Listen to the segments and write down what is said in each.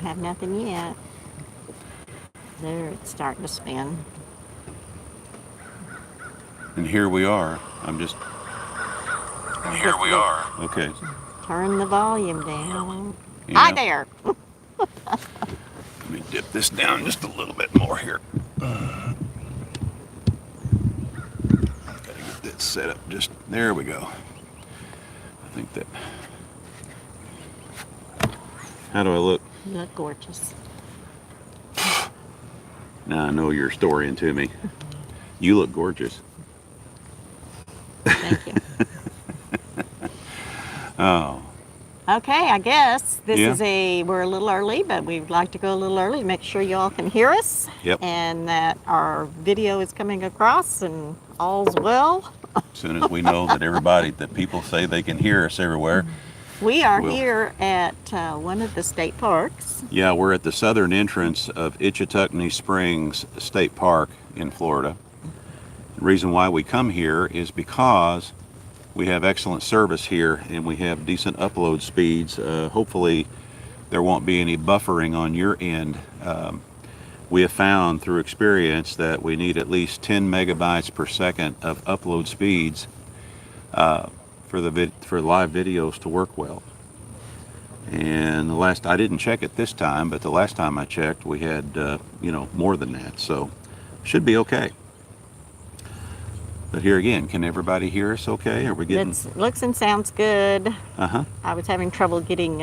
have nothing yet. There, it's starting to spin. And here we are. Here we are. Okay. Turn the volume down. Yeah. Hi there. Let me dip this down just a little bit more here. Gotta get that set up just, there we go. I think that, how do I look? You look gorgeous. Now I know you're storying to me. You look gorgeous. Thank you. Oh. Okay, I guess this Yeah. is we're a little early, but we'd like to go a little early to make sure you all can hear us. Yep. And that our video is coming across and all's well. As soon as we know that people say they can hear us everywhere. We are here at one of the state parks. Yeah, we're at the southern entrance of Ichetucknee Springs State Park in Florida. The reason why we come here is because we have excellent service here and we have decent upload speeds. Hopefully there won't be any buffering on your end. We have found through experience that we need at least 10 megabytes per second of upload speeds for live videos to work well. And I didn't check it this time, but the last time I checked we had more than that, so should be okay. But here again, can everybody hear us okay? Are we getting... Looks and sounds good. Uh-huh. I was having trouble getting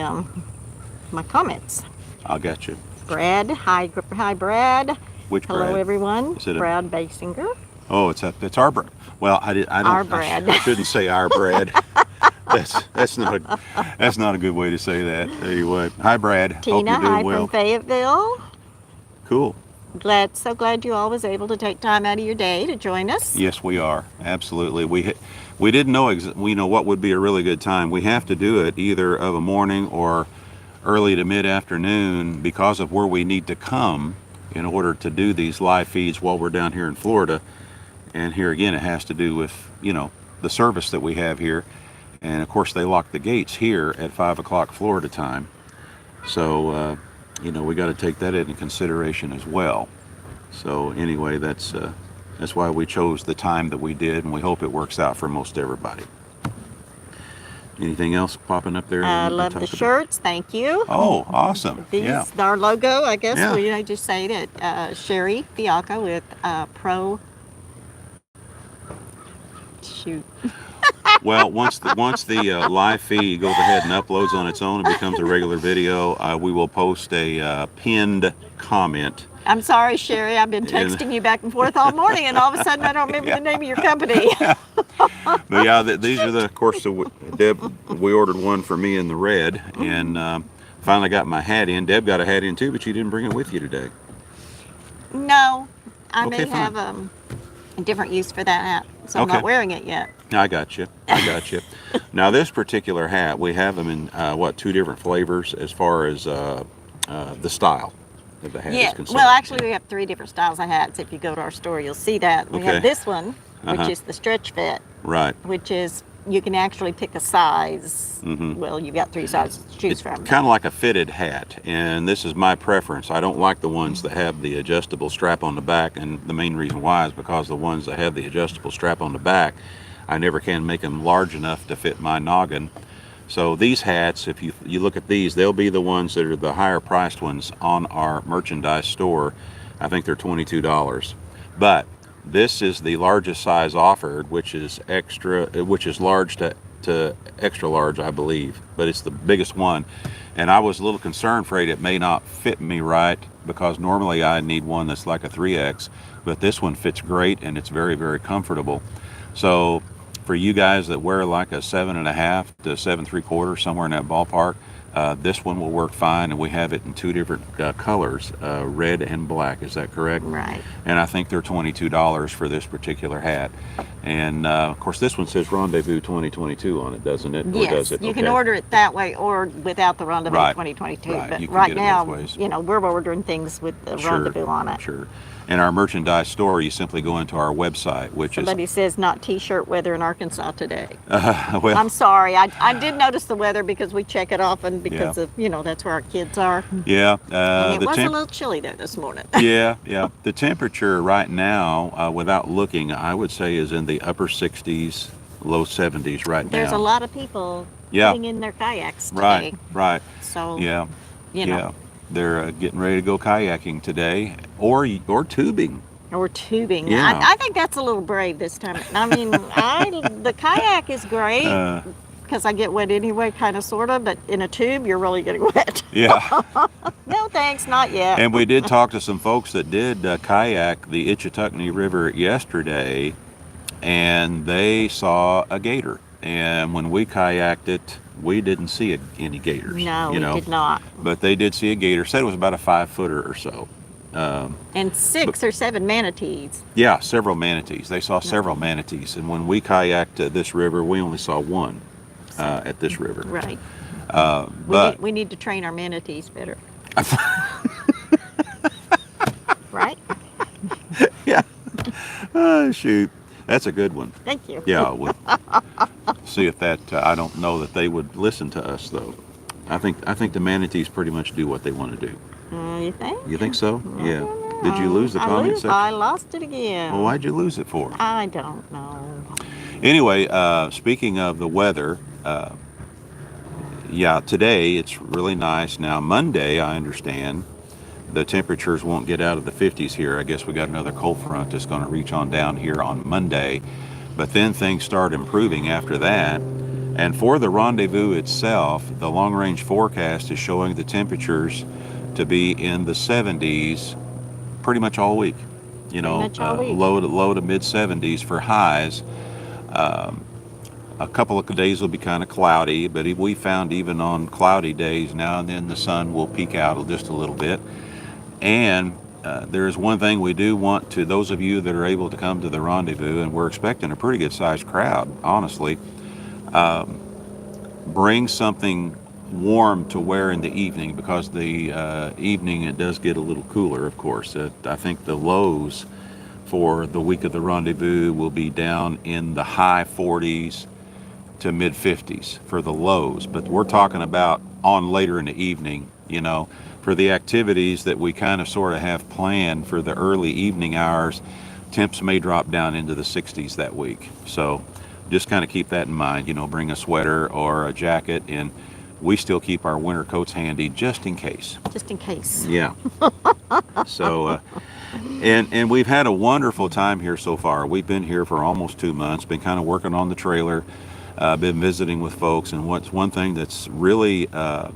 my comments. I got you. Brad, hi Brad. Which Hello Brad? everyone. Is it Brad Basinger. Oh, it's our Brad. Well, I don't. Our Brad. I shouldn't say our Brad. That's not a good way to say that. Anyway, hi Brad. Tina, Hope you're hi doing well. from Fayetteville. Cool. So glad you all was able to take time out of your day to join us. Yes, we are. Absolutely. We didn't know what would be a really good time. We have to do it either of a morning or early to mid-afternoon because of where we need to come in order to do these live feeds while we're down here in Florida. And here again, it has to do with, the service that we have here. And of course, they lock the gates here at 5 o'clock Florida time. So, we got to take that into consideration as well. So anyway, that's why we chose the time that we did, and we hope it works out for most everybody. Anything else popping up there? I love the shirts. Thank you. Oh, awesome. These, our logo, I guess, Yeah. we just say it. Sherry Fialco with Pro. Shoot. Well, once the live feed goes ahead and uploads on its own and becomes a regular video, we will post a pinned comment. I'm sorry, Sherry. I've been texting you back and forth all morning, and all of a sudden I don't remember the name of your company. But yeah, these are of course, Deb, we ordered one for me in the red, and finally got my hat in. Deb got a hat in too, but you didn't bring it with you today. No, I Okay, may fine. have a different use for that hat, so I'm Okay. not wearing it yet. I got you. Now this particular hat, we have them in two different flavors as far as the style of the hat is concerned. Well, actually, we have 3 different styles of hats. If you go to our store, you'll see that. We Okay. have this one, which Uh-huh. is the stretch fit, Right. which is you can actually pick a size. Mhm. Well, you've got 3 sizes to choose It's from. kind of like a fitted hat, and this is my preference. I don't like the ones that have the adjustable strap on the back, and the main reason why is because the ones that have the adjustable strap on the back, I never can make them large enough to fit my noggin. So these hats, if you look at these, they'll be the ones that are the higher priced ones on our merchandise store. I think they're $22. But this is the largest size offered, which is large to extra large, I believe, but it's the biggest one. And I was a little concerned, afraid it may not fit me right, because normally I need one that's like a 3X, but this one fits great and it's very, very comfortable. So for you guys that wear like a 7.5 to 7.75, somewhere in that ballpark, this one will work fine, and we have it in 2 different colors, red and black. Is that correct? Right. And I think they're $22 for this particular hat. And of course, this one says Rendezvous 2022 on it, doesn't it? Or Yes, does it? you Okay. can order it that way or without the Rendezvous Right, 2022. right. But You can right get it now, both ways. you know, we're ordering things with the Rendezvous on it. Sure. And our merchandise store, you simply go into our website, which Somebody says not t-shirt weather in Arkansas today. well, I'm sorry. I did notice the weather because we check it often because of, you know, that's where our kids are. yeah. And it the was a little chilly there this morning. yeah. The temperature right now, without looking, I would say is in the upper 60s, low 70s right now. There's a lot of people putting in their kayaks today. Right. So, Yeah. you know. Yeah. They're getting ready to go kayaking today, or tubing. Or tubing. Yeah. I think that's a little brave this time. I mean, the kayak is great because I get wet anyway, kind of, sort of. But in a tube, you're really getting wet. Yeah. No, thanks, not yet. And we did talk to some folks that did kayak the Itchituckney River yesterday, and they saw a gator. And when we kayaked it, we didn't see any gators. No, you we know? did not. But they did see a gator. Said it was about a 5-footer or so. And 6 or 7 manatees. Yeah, several manatees. They saw several manatees. And when we kayaked this river, we only saw one at this river. Right. But we need to train our manatees better. Right? yeah. Oh, shoot. That's a good one. Thank you. Yeah, we'll see if that. I don't know that they would listen to us though. I think the manatees pretty much do what they want to do. You think? You think so? Yeah. Did you lose the comment section? I lost it again. Well, why'd you lose it for? I don't know. Anyway, speaking of the weather, yeah, today it's really nice. Now Monday, I understand the temperatures won't get out of the 50s here. I guess we got another cold front that's going to reach on down here on Monday. But then things start improving after that. And for the Rendezvous itself, the long-range forecast is showing the temperatures to be in the 70s pretty much all week. You know, low to mid 70s for highs. A couple of days will be kind of cloudy, but we found even on cloudy days now and then the sun will peek out just a little bit. And there's one thing we do want to those of you that are able to come to the Rendezvous, and we're expecting a pretty good sized crowd, honestly. Bring something warm to wear in the evening, because the evening it does get a little cooler, of course. I think the lows for the week of the Rendezvous will be down in the high 40s to mid 50s for the lows, but we're talking about on later in the evening, you know, for the activities that we kind of sort of have planned for the early evening hours. Temps may drop down into the 60s that week, so just kind of keep that in mind. You know, bring a sweater or a jacket, and we still keep our winter coats handy just in case. Just in case. Yeah. So, and we've had a wonderful time here so far. We've been here for almost 2 months, been kind of working on the trailer, been visiting with folks, and what's one thing that's really, I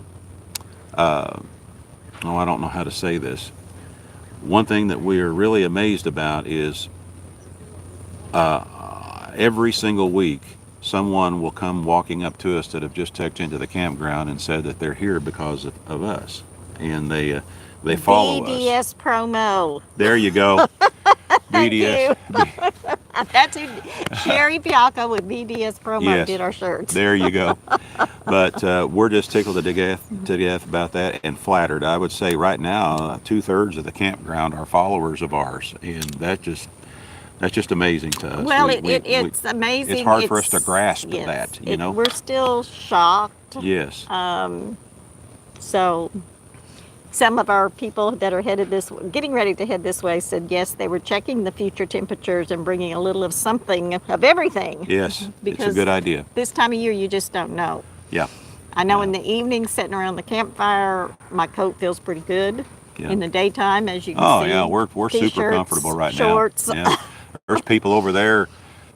don't know how to say this. One thing that we are really amazed about is every single week, someone will come walking up to us that have just checked into the campground and said that they're here because of us, and they follow us. BDS promo. There you go. BDS. That's who Sherry Piaca with BDS promo did our shirts. There you go. But we're just tickled to death about that, and flattered. I would say right now 2/3 of the campground are followers of ours, and that's just amazing to us. Well, it's amazing. It's hard for us to grasp that, you know. We're still shocked. Yes. So some of our people that are getting ready to head this way said yes, they were checking the future temperatures and bringing a little of something of everything. Yes, because it's a good idea. This time of year, you just don't know. Yeah. I know in the evening, sitting around the campfire, my coat feels pretty good. Yeah. In the daytime, as you can see. Oh yeah, we're super comfortable right shorts. now. Yeah. There's people over there,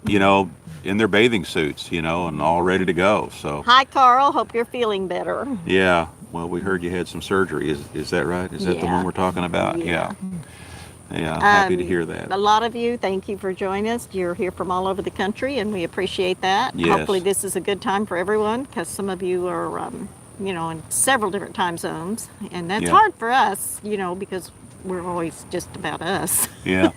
you know, in their bathing suits, you know, and all ready to go. So. Hi, Carl. Hope you're feeling better. Yeah. Well, we heard you had some surgery. Is that right? Is that the one we're talking about? Yeah. Yeah. Happy to hear that. A lot of you, thank you for joining us. You're here from all over the country, and we appreciate that. Yes. Hopefully this is a good time for everyone, because some of you are, you know, in several different time zones. And that's hard for us, you know, because we're always just about us. Yeah.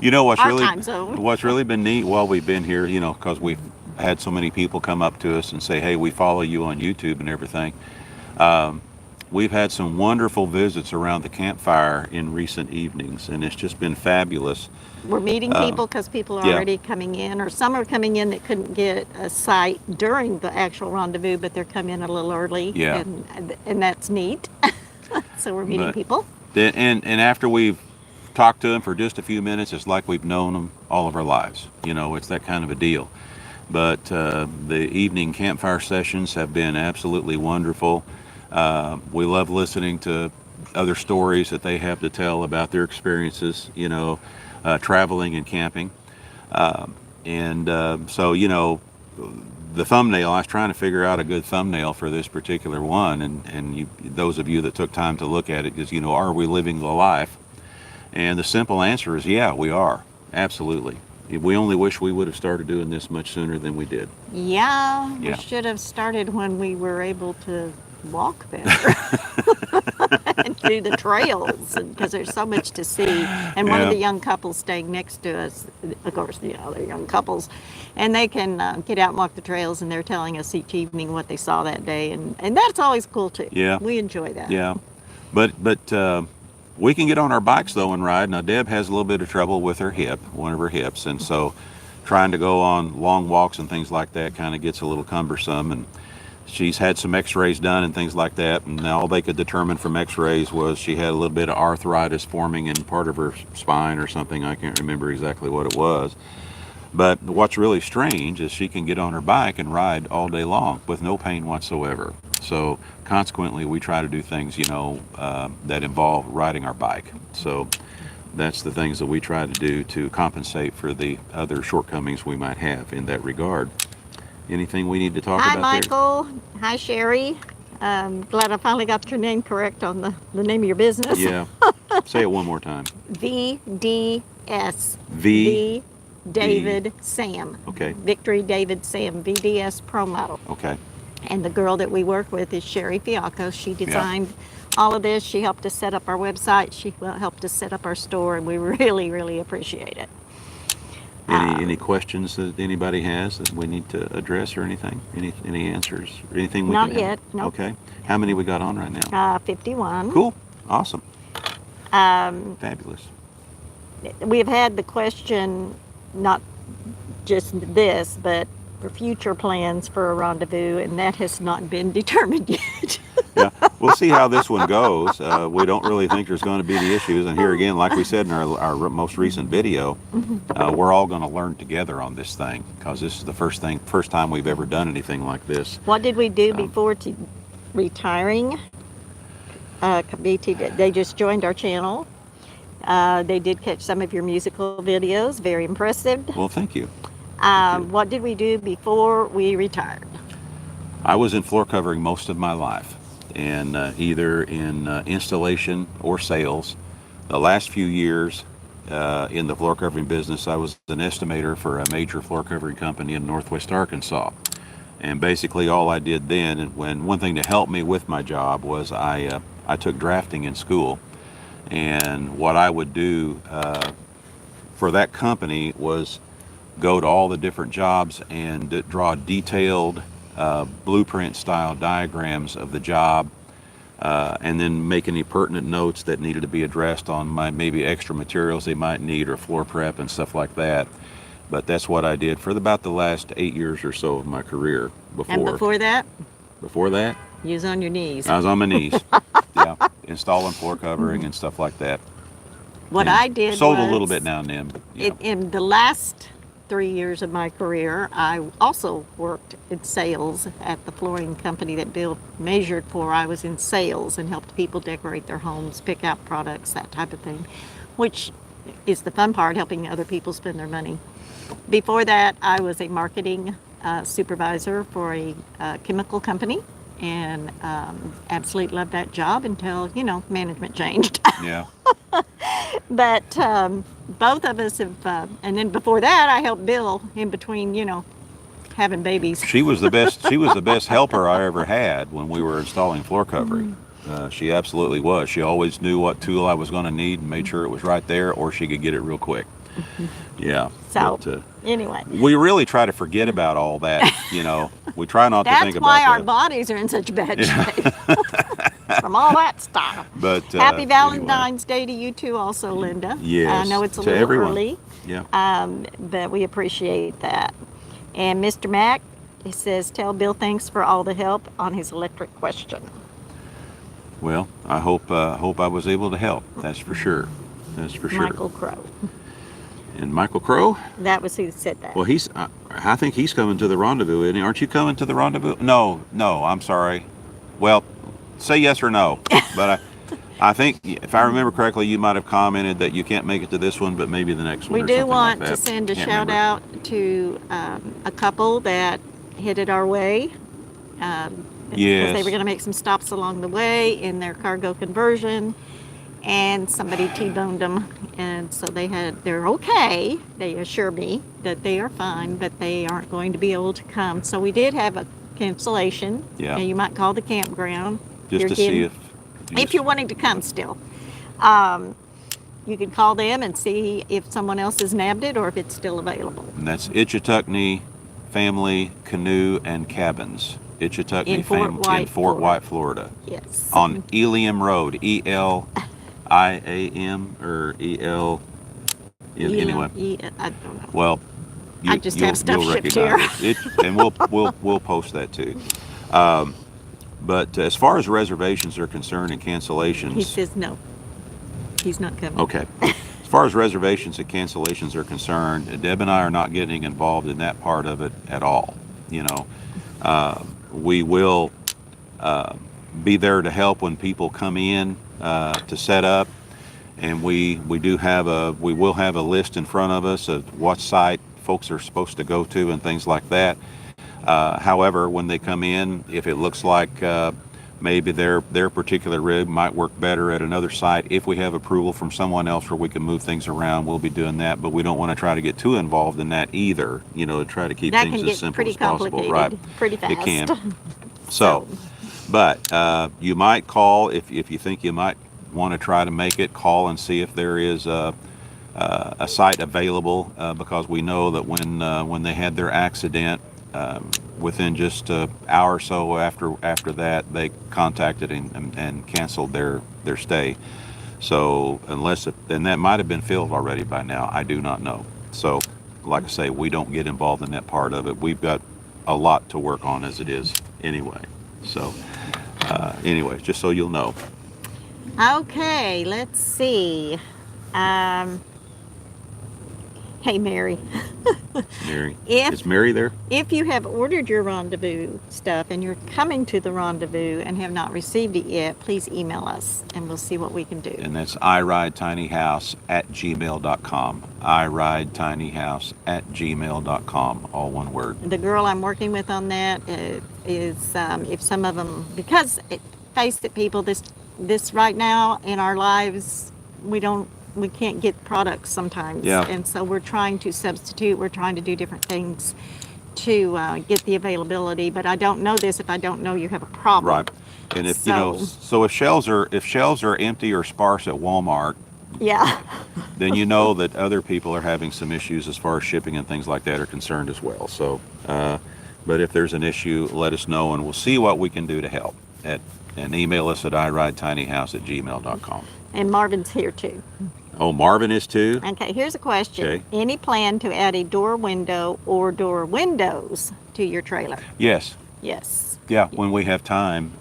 You know what's Our really time zone. what's really been neat while we've been here, you know, because we've had so many people come up to us and say, "Hey, we follow you on YouTube and everything." We've had some wonderful visits around the campfire in recent evenings, and it's just been fabulous. We're meeting people because people are yeah. already coming in, or some are coming in that couldn't get a site during the actual rendezvous, but they're coming in a little early. Yeah. And that's neat. So we're meeting But people. and after we've talked to them for just a few minutes, it's like we've known them all of our lives. You know, it's that kind of a deal. But the evening campfire sessions have been absolutely wonderful. We love listening to other stories that they have to tell about their experiences, you know, traveling and camping. So, you know, the thumbnail, I was trying to figure out a good thumbnail for this particular one. And those of you that took time to look at it is, you know, are we living the life? And the simple answer is, yeah, we are. Absolutely. We only wish we would have started doing this much sooner than we did. Yeah, we Yeah. should have started when we were able to walk better and do the trails, because there's so much to see. And one of Yeah. the young couples staying next to us, of course, you know, they're young couples, and they can get out and walk the trails, and they're telling us each evening what they saw that day, and that's always cool too. Yeah. We enjoy that. Yeah. But we can get on our bikes though and ride. Now Deb has a little bit of trouble with her hip, one of her hips, and so trying to go on long walks and things like that kind of gets a little cumbersome. And she's had some x-rays done and things like that, and all they could determine from x-rays was she had a little bit of arthritis forming in part of her spine or something. I can't remember exactly what it was. But what's really strange is she can get on her bike and ride all day long with no pain whatsoever. So consequently, we try to do things, you know, that involve riding our bike. So that's the things that we try to do to compensate for the other shortcomings we might have in that regard. Anything we need to talk Hi, about Michael. Hi, Sherry. Glad I finally got your name correct on the name of your business. there? Yeah. Say it one more time. VDS. V. David Sam. Okay. Victory David Sam, VDS Pro Model. Okay. And the girl that we work with is Sherry Fiacco. She designed all of this. She helped us set up our website. She helped us set up our store, and we really, really appreciate it. Any questions that anybody has that we need to address or anything? Any answers? Or anything we Not can yet, help? nope. Okay. How many we got on right now? 51. Cool. Awesome. Fabulous. We have had the question, not just this, but for future plans for a rendezvous, and that has not been determined yet. Yeah, we'll see how this one goes. We don't really think there's going to be any issues. And here again, like we said in our most recent video, we're all going to learn together on this thing, because this is the first time we've ever done anything like this. What did we do before retiring? BT, they just joined our channel. They did catch some of your musical videos. Very impressive. Well, thank you. What did we do before we retired? I was in floor covering most of my life, and either in installation or sales. The last few years in the floor covering business, I was an estimator for a major floor covering company in Northwest Arkansas. And basically all I did then, and one thing to help me with my job was I took drafting in school. And what I would do for that company was go to all the different jobs and draw detailed blueprint style diagrams of the job, and then make any pertinent notes that needed to be addressed on maybe extra materials they might need or floor prep and stuff like that. But that's what I did for about the last 8 years or so of my career. And before that? Before that, You was on your knees. I was on my knees. Yeah, installing floor covering and stuff like that. What And I did sold was, a little bit now and then. But, yeah. in the last 3 years of my career, I also worked in sales at the flooring company that Bill measured for. I was in sales and helped people decorate their homes, pick out products, that type of thing, which is the fun part, helping other people spend their money. Before that, I was a marketing supervisor for a chemical company, and absolutely loved that job until, management changed. Yeah. But both of us have, and then before that, I helped Bill in between, having babies. She was the best. She was the best helper I ever had when we were installing floor covering. She absolutely was. She always knew what tool I was going to need and made sure it was right there, or she could get it real quick. Yeah. So, But, anyway. we really try to forget about all that, We try not to think That's about why our that. bodies are in such bad shape from all that stuff. But Happy anyway. Valentine's Day to you too, also, Linda. Yes, I know it's a to little everyone. early, Yeah. but we appreciate that. And Mr. Mack, he says, tell Bill thanks for all the help on his electric question. Well, I hope I was able to help. That's for sure. That's for sure. Michael Crow. And Michael Crow? That was who said that. Well, I think he's coming to the rendezvous, isn't he? Aren't you coming to the rendezvous? No, I'm sorry. Well, say yes or no. But I think, if I remember correctly, you might have commented that you can't make it to this one, but maybe the next one. We or do something want like to that. send a Can't shout remember. out to a couple that headed our way. Because Yes. they were going to make some stops along the way in their cargo conversion, and somebody T-boned them, and so they're okay. They assure me that they are fine, but they aren't going to be able to come. So we did have a cancellation. Yeah. And you might call the campground. Just to see if you're wanting to come still. You can call them and see if someone else has nabbed it or if it's still available. And that's Itchituckney Family Canoe and Cabins. Itchituckney In Fort White, in Fort White, Florida. Yes. On Eliam Road, ELIAM or EL. Anyway, I don't know. well, I just have stuff you'll shipped recognize it. And we'll post that too. But as far as reservations are concerned and cancellations, He says no. He's not coming. okay. As far as reservations and cancellations are concerned, Deb and I are not getting involved in that part of it at all. We will be there to help when people come in to set up, and we will have a list in front of us of what site folks are supposed to go to and things like that. However, when they come in, if it looks like maybe their particular rig might work better at another site, if we have approval from someone else where we can move things around, we'll be doing that. But we don't want to try to get too involved in that either. To try to keep That things can as get simple pretty as possible. complicated Right? pretty fast. It can. So, but you might call if you think you might want to try to make it. Call and see if there is a site available, because we know that when they had their accident, within just an hour or so after that, they contacted and canceled their stay. So and that might have been filled already by now. I do not know. So, like I say, we don't get involved in that part of it. We've got a lot to work on as it is anyway. So, anyway, just so you'll know. Okay, let's see. Hey, Mary. Mary, If- is Mary there? If you have ordered your rendezvous stuff and you're coming to the rendezvous and have not received it yet, please email us and we'll see what we can do. And that's iridetinyhouse@gmail.com. iridetinyhouse@gmail.com. All one word. The girl I'm working with on that is if some of them, because face it, people, this right now in our lives, we can't get products sometimes. Yeah. And so we're trying to substitute, we're trying to do different things to get the availability, but I don't know this if I don't know you have a problem. Right. And if So- if shelves are empty or sparse at Walmart, Yeah. then you know that other people are having some issues as far as shipping and things like that are concerned as well. So, but if there's an issue, let us know and we'll see what we can do to help. And email us at iridetinyhouse@gmail.com. And Marvin's here too. Oh, Marvin is too? Okay, here's a question. Okay. Any plan to add a door window or door windows to your trailer? Yes. Yes. Yeah, when we have time.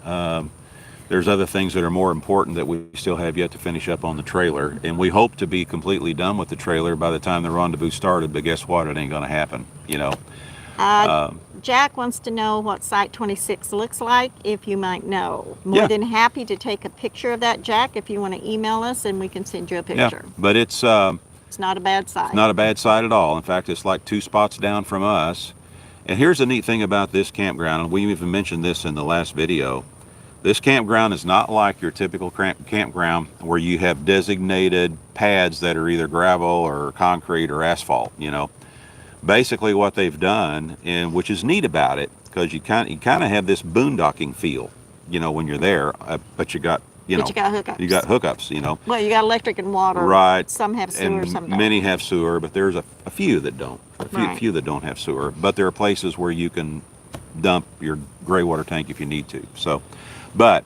There's other things that are more important that we still have yet to finish up on the trailer. And we hope to be completely done with the trailer by the time the rendezvous started, but guess what? It ain't going to happen, Jack wants to know what Site 26 looks like, if you might know. More Yeah. than happy to take a picture of that, Jack, if you want to email us and we can send you a Yeah, picture. but it's It's not a bad site. not a bad site at all. In fact, it's like 2 spots down from us. And here's the neat thing about this campground, and we even mentioned this in the last video. This campground is not like your typical campground where you have designated pads that are either gravel or concrete or asphalt, Basically what they've done, and which is neat about it, because you kind of have this boondocking feel, when you're there, but you got, But you got hookups. you got hookups. Well, you got electric and water. Right. Some have sewer, And some don't. many have sewer, but there's a few that don't. Right. Few that don't have sewer. But there are places where you can dump your gray water tank if you need to. So, but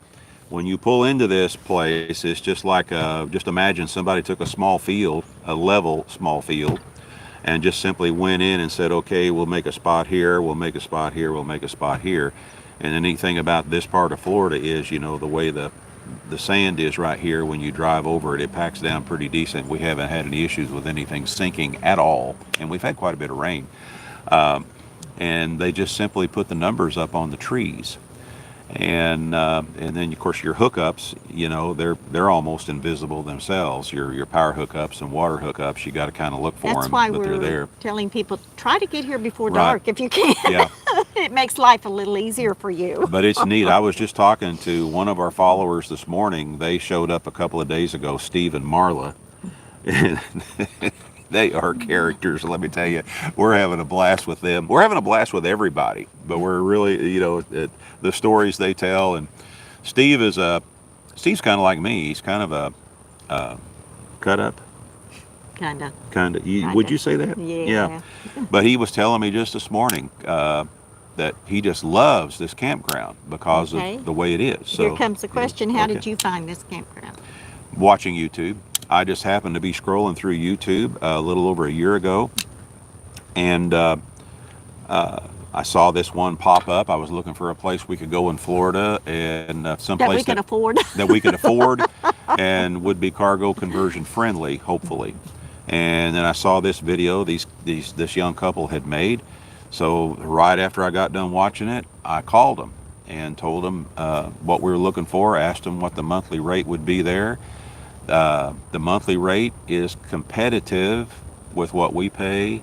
when you pull into this place, it's just like just imagine somebody took a small field, a level small field, and just simply went in and said, okay, we'll make a spot here, we'll make a spot here, we'll make a spot here. And the neat thing about this part of Florida is, the way the sand is right here, when you drive over it, it packs down pretty decent. We haven't had any issues with anything sinking at all, and we've had quite a bit of rain. And they just simply put the numbers up on the trees. And then of course your hookups, they're almost invisible themselves. Your power hookups and water hookups, you got to kind of look for That's them, why but they're we're there. telling people, try to get here before Right. dark if you can. Yeah. It makes life a little easier for you. But it's neat. I was just talking to one of our followers this morning. They showed up a couple of days ago, Steve and Marla. And they are characters, let me tell you. We're having a blast with them. We're having a blast with everybody, but we're really, the stories they tell. And Steve's kind of like me. He's kind of a cut up. Kind of. Would you say that? Yeah. But he was telling me just this morning that he just loves this campground because of the way it is. So here comes the question. How did you find this campground? Watching YouTube. I just happened to be scrolling through YouTube a little over a year ago, and I saw this one pop up. I was looking for a place we could go in Florida, and someplace that we can afford. that we could afford and would be cargo conversion friendly, hopefully. And then I saw this video this young couple had made. So right after I got done watching it, I called them and told them what we were looking for, asked them what the monthly rate would be there. The monthly rate is competitive with what we pay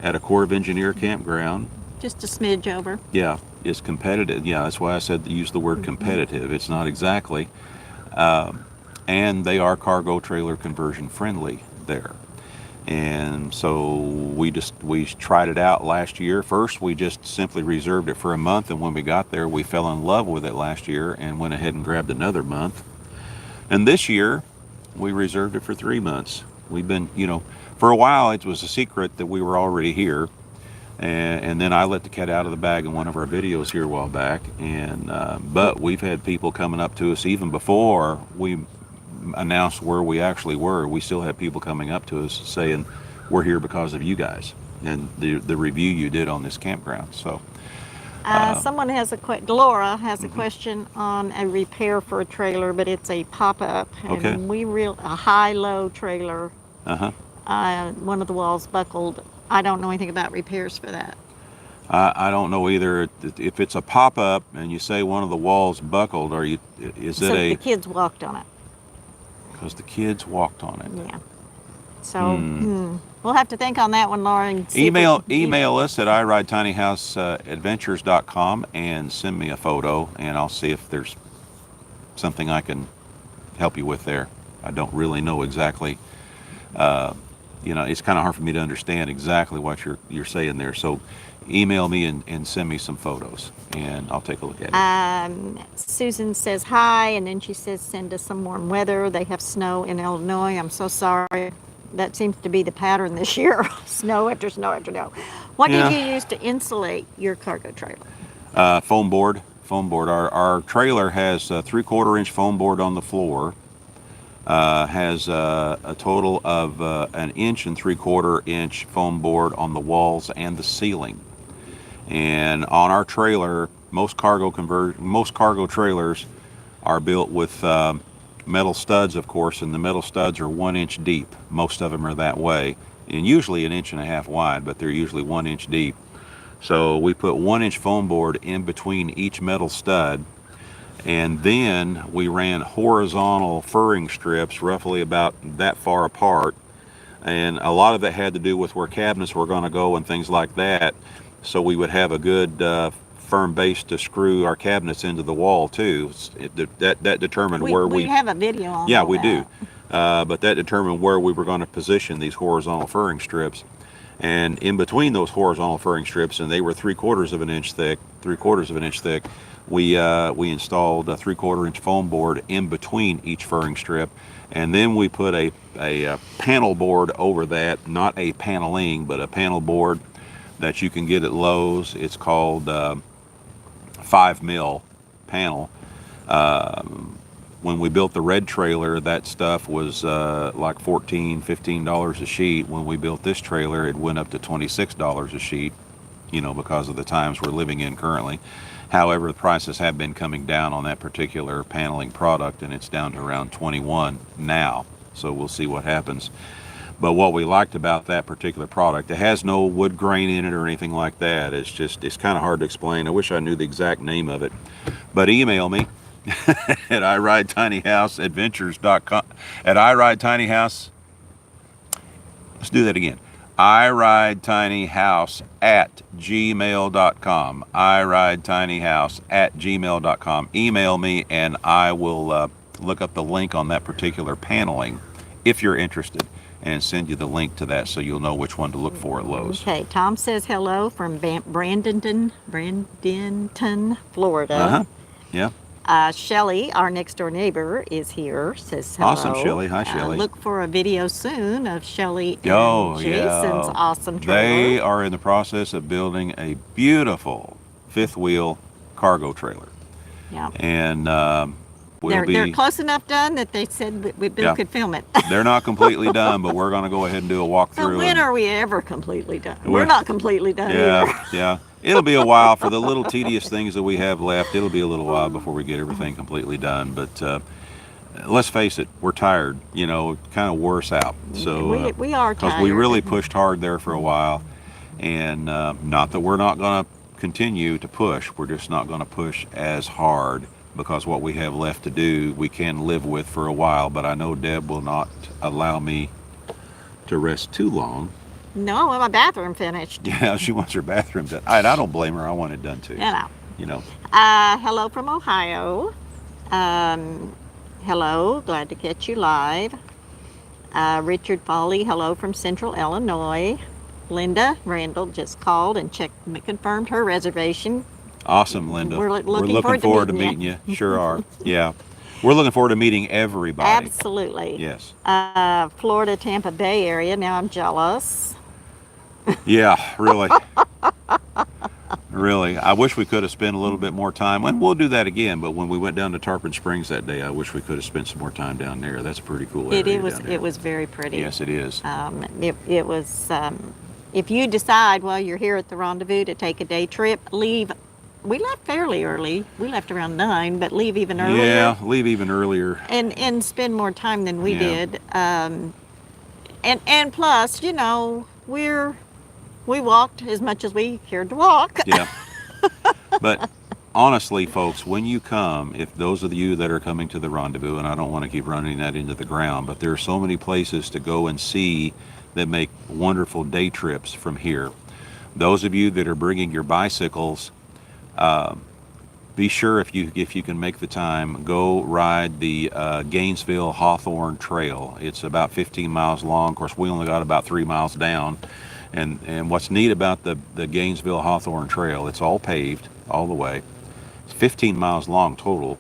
at a Corps of Engineer campground. Just a smidge over. Yeah, it's competitive. Yeah, that's why I said use the word competitive. It's not exactly. And they are cargo trailer conversion friendly there. And so we tried it out last year. First, we just simply reserved it for a month, and when we got there, we fell in love with it last year and went ahead and grabbed another month. And this year, we reserved it for 3 months. We've been, for a while, it was a secret that we were already here. And then I let the cat out of the bag in one of our videos here a while back. And but we've had people coming up to us even before we announced where we actually were. We still had people coming up to us saying, we're here because of you guys and the review you did on this campground. So someone has Laura has a question on a repair for a trailer, but it's a pop-up. Okay. And a high-low trailer. Uh-huh. One of the walls buckled. I don't know anything about repairs for that. I don't know either. If it's a pop-up and you say one of the walls buckled, The kids walked on it. Because the kids walked on it. Yeah. So we'll have to think on that one, Laura. And see Email us at iridetinyhouseadventures.com and send me a photo, and I'll see if there's something I can help you with there. I don't really know exactly. It's kind of hard for me to understand exactly what you're saying there. So email me and send me some photos, and I'll take a look at it. Susan says hi, and then she says send us some warm weather. They have snow in Illinois. I'm so sorry. That seems to be the pattern this year. Snow after snow after snow. What did you use to insulate your cargo trailer? Foam board. Our trailer has a 3/4 inch foam board on the floor. Has a total of 1 3/4 inch foam board on the walls and the ceiling. And on our trailer, most cargo trailers are built with metal studs, of course, and the metal studs are 1 inch deep. Most of them are that way, and usually 1.5 inches wide, but they're usually 1 inch deep. So we put 1 inch foam board in between each metal stud, and then we ran horizontal furring strips roughly about that far apart. And a lot of that had to do with where cabinets were going to go and things like that. So we would have a good firm base to screw our cabinets into the wall too. That determined where we have a video on Yeah, all we that. do. But that determined where we were going to position these horizontal furring strips. And in between those horizontal furring strips, and they were 3/4 of an inch thick, we installed a 3/4 inch foam board in between each furring strip, and then we put a panel board over that, not a paneling, but a panel board that you can get at Lowe's. It's called 5 mil panel. When we built the red trailer, that stuff was like $14-15 a sheet. When we built this trailer, it went up to $26 a sheet, because of the times we're living in currently. However, the prices have been coming down on that particular paneling product, and it's down to around 21 now. So we'll see what happens. But what we liked about that particular product, it has no wood grain in it or anything like that. It's kind of hard to explain. I wish I knew the exact name of it. But email me at iRideTinyHouseAdventures.com. At iRideTinyHouse, let's do that again. iRideTinyHouse@gmail.com. iRideTinyHouse@gmail.com. Email me and I will look up the link on that particular paneling if you're interested, and send you the link to that so you'll know which one to look for at Lowe's. Okay, Tom says hello from Bradenton, Florida. Yeah. Shelly, our next door neighbor, is here, says hello. Awesome, Shelly. Hi, Shelly. Look for a video soon of Shelly and Jason's awesome trailer. They are in the process of building a beautiful fifth wheel cargo trailer. Yeah. And they're close enough done that they said Bill could film it. They're not completely done, but we're going to go ahead and do a walkthrough. But when are we ever completely done? We're not completely done either. Yeah. It'll be a while for the little tedious things that we have left. It'll be a little while before we get everything completely done. But let's face it, we're tired. It kind of wore us out. So we are tired. Because we really pushed hard there for a while. And not that we're not going to continue to push. We're just not going to push as hard, because what we have left to do, we can live with for a while. But I know Deb will not allow me to rest too long. No, my bathroom finished. Yeah, she wants her bathroom done. I don't blame her. I want it done too. Hello from Ohio. Hello, glad to catch you live. Richard Foley, hello from Central Illinois. Linda Randall just called and confirmed her reservation. Awesome, Linda. We're looking forward to meeting you. Sure are. Yeah. We're looking forward to meeting everybody. Absolutely. Yes. Florida, Tampa Bay area. Now I'm jealous. Yeah, really. Really. I wish we could have spent a little bit more time. And we'll do that again. But when we went down to Tarpon Springs that day, I wish we could have spent some more time down there. That's a pretty cool area. It was very pretty. Yes, it is. It was. If you decide while you're here at the Rendezvous to take a day trip, leave. We left fairly early. We left around 9, but leave even earlier. Yeah, leave even earlier. And spend more time than we did. And plus, we walked as much as we cared to walk. Yeah. But honestly, folks, when you come, if those of you that are coming to the Rendezvous, and I don't want to keep running that into the ground, but there are so many places to go and see that make wonderful day trips from here. Those of you that are bringing your bicycles, be sure if you can make the time, go ride the Gainesville Hawthorne Trail. It's about 15 miles long. Of course, we only got about 3 miles down. And what's neat about the Gainesville Hawthorne Trail, it's all paved all the way. It's 15 miles long total,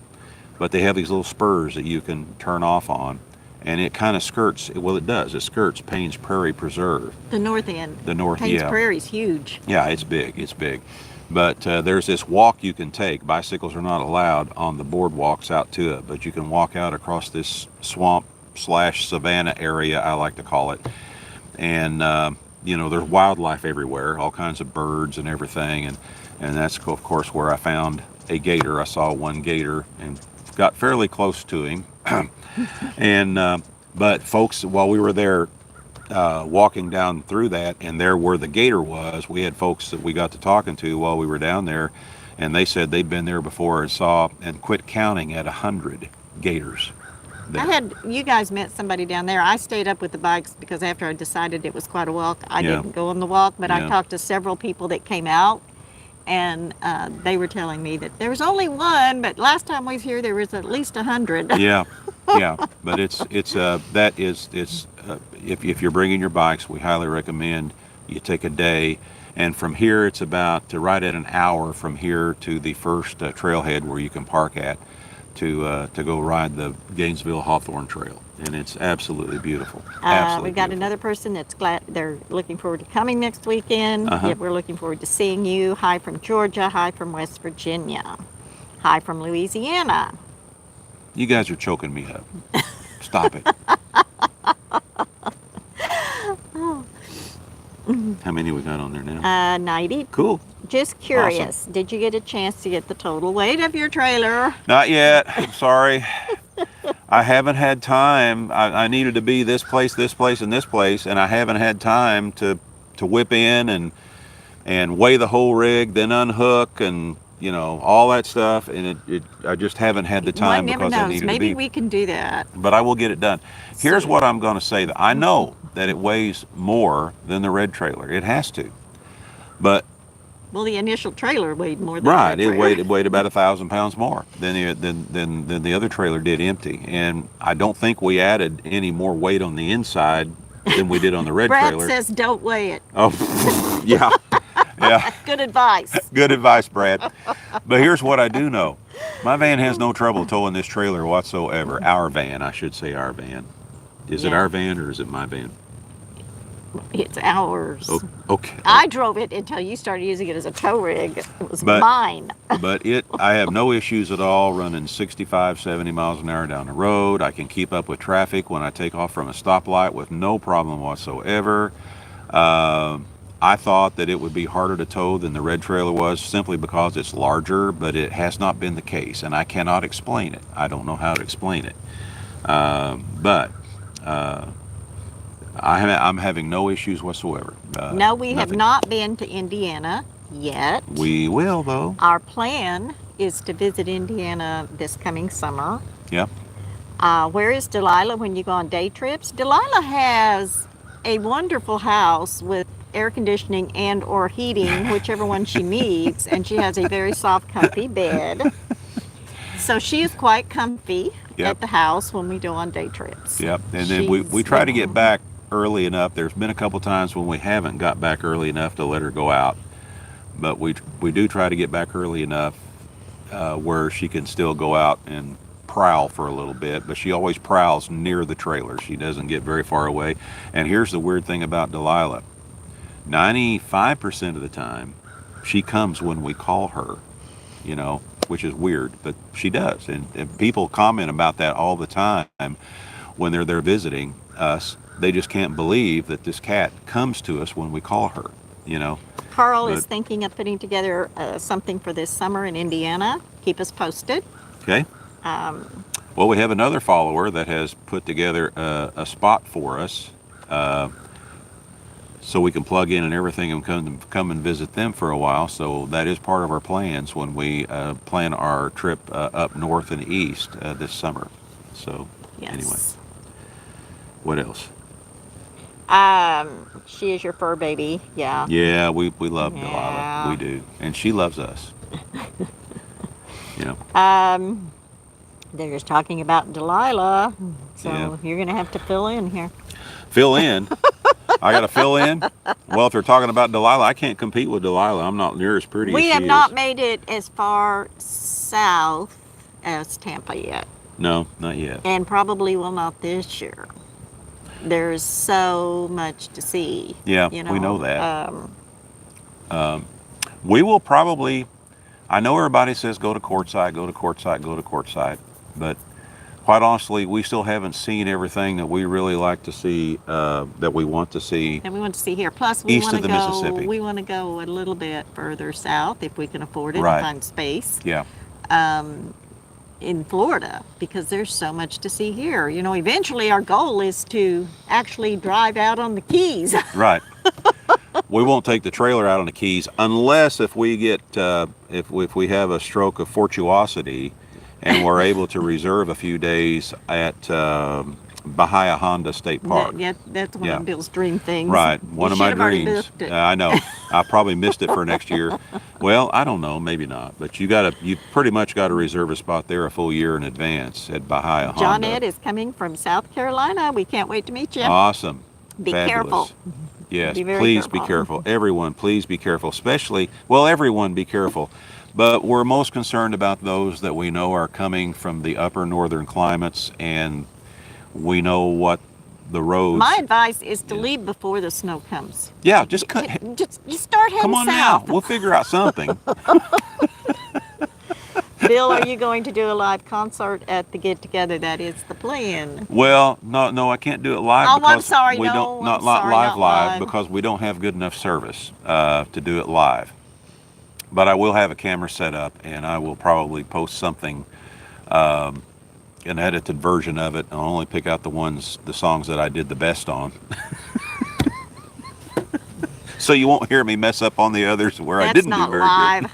but they have these little spurs that you can turn off on. And it kind of skirts, it skirts Payne's Prairie Preserve. The north end. Payne's Prairie's huge. Yeah, it's big. But there's this walk you can take. Bicycles are not allowed on the boardwalks out to it, but you can walk out across this swamp/savanna area, I like to call it. And, there's wildlife everywhere, all kinds of birds and everything. And that's, of course, where I found a gator. I saw one gator and got fairly close to him. But folks, while we were there walking down through that, and there where the gator was, we had folks that we got to talking to while we were down there, and they said they'd been there before and saw and quit counting at 100 gators there. You guys met somebody down there. I stayed up with the bikes because after I decided it was quite a walk, I didn't go on the walk, but I talked to several people that came out, and they were telling me that there was only one, but last time we was here there was at least 100. Yeah, but if you're bringing your bikes, we highly recommend You take a day, and from here it's about right at an hour from here to the first trailhead where you can park at to go ride the Gainesville Hawthorne Trail, and it's absolutely beautiful. Absolutely We've got beautiful. another person that's glad they're looking forward to coming next weekend. Uh-huh. Yeah, we're looking forward to seeing you. Hi from Georgia. Hi from West Virginia. Hi from Louisiana. You guys are choking me up. Stop it. How many we got on there now? 90. Cool. Just curious, did you get a chance to get the total weight of your trailer? Not yet. I'm sorry. I haven't had time. I needed to be this place, and this place, and I haven't had time to whip in and weigh the whole rig, then unhook, and all that stuff. And I just haven't had the time One never because I knows. needed Maybe to be. we can do that. But I will get it done. Here's So- what I'm going to say. That I know that it weighs more than the red trailer. It has to. But Well, the initial trailer weighed more than right, the it weighed about 1,000 pounds more than the other trailer did empty. And I don't think we added any more weight on the inside than we did on the red Brad trailer. says don't weigh it. Oh, yeah, yeah. Good advice. Good advice, Brad. But here's what I do know. My van has no trouble towing this trailer whatsoever. Our van, I should say our van. Is it Yeah. our van or is it my van? It's ours. Oh, okay. I drove it until you started using it as a tow rig. It was But- mine. But I have no issues at all running 65, 70 miles an hour down the road. I can keep up with traffic when I take off from a stoplight with no problem whatsoever. I thought that it would be harder to tow than the red trailer was simply because it's larger, but it has not been the case, and I cannot explain it. I don't know how to explain it. But I'm having no issues whatsoever. No, we have nothing. not been to Indiana yet. We will, though. Our plan is to visit Indiana this coming summer. Yep. Where is Delilah when you go on day trips? Delilah has a wonderful house with air conditioning and or heating, whichever one she needs, and she has a very soft, comfy bed. So she is quite comfy Yep. at the house when we go on day trips. Yep. And then we She's- try to get back early enough. There's been a couple times when we haven't got back early enough to let her go out, but we do try to get back early enough where she can still go out and prowl for a little bit, but she always prowls near the trailer. She doesn't get very far away. And here's the weird thing about Delilah. 95% of the time, she comes when we call her, which is weird, but she does. And people comment about that all the time when they're there visiting us. They just can't believe that this cat comes to us when we call her, Carl is But- thinking of putting together something for this summer in Indiana. Keep us posted. Okay? Well, we have another follower that has put together a spot for us so we can plug in and everything and come and visit them for a while. So that is part of our plans when we plan our trip up north and east this summer. So Yes. anyway, what else? She is your fur baby. Yeah. Yeah, we love Yeah. Delilah. We do. And she loves us. Yeah. They're just talking about Delilah. So Yeah. you're going to have to fill in here. Fill in. I got to fill in. Well, if they're talking about Delilah, I can't compete with Delilah. I'm not near as pretty as We she have is. not made it as far south as Tampa yet, No, not yet. and probably will not this year. There's so much to see. Yeah, you we know that. Um, We will probably, I know everybody says go to Quartzsite, go to Quartzsite, go to Quartzsite, but quite honestly, we still haven't seen everything that we really like to see, that we want to see. and we want to see here. Plus, we East want of to the go. Mississippi. We want to go a little bit further south if we can afford it Right. and find space. Yeah, In Florida, because there's so much to see here. Eventually our goal is to actually drive out on the Keys. right. We won't take the trailer out on the Keys unless if we get, if we have a stroke of fortuosity and we're able to reserve a few days at Bahia Honda State Park. That's one Yeah. of Bill's dream things. Right, one You of my should have already dreams. booked it. I know. I probably missed it for next year. Well, I don't know, maybe not. But you pretty much got to reserve a spot there a full year in advance at Bahia Honda. John Ed is coming from South Carolina. We can't wait to meet you. Awesome. Be Fabulous. careful. Yes, Be very please be careful. careful. Everyone, please be careful. Especially, well, everyone be careful. But we're most concerned about those that we know are coming from the upper northern climates, and we know what the My roads. advice is to Yeah, leave before the snow comes. yeah, just Just start come heading on now. south. We'll figure out something. Bill, are you going to do a live concert at the get together? That is the plan. Well, no, no, I can't do it live Oh, I'm because sorry. we don't No, I'm not sorry. live Not live live. because we don't have good enough service to do it live. But I will have a camera set up, and I will probably post something, an edited version of it. I'll only pick out the songs that I did the best on, so you won't hear me mess up on the others where I That's didn't do not very good. live.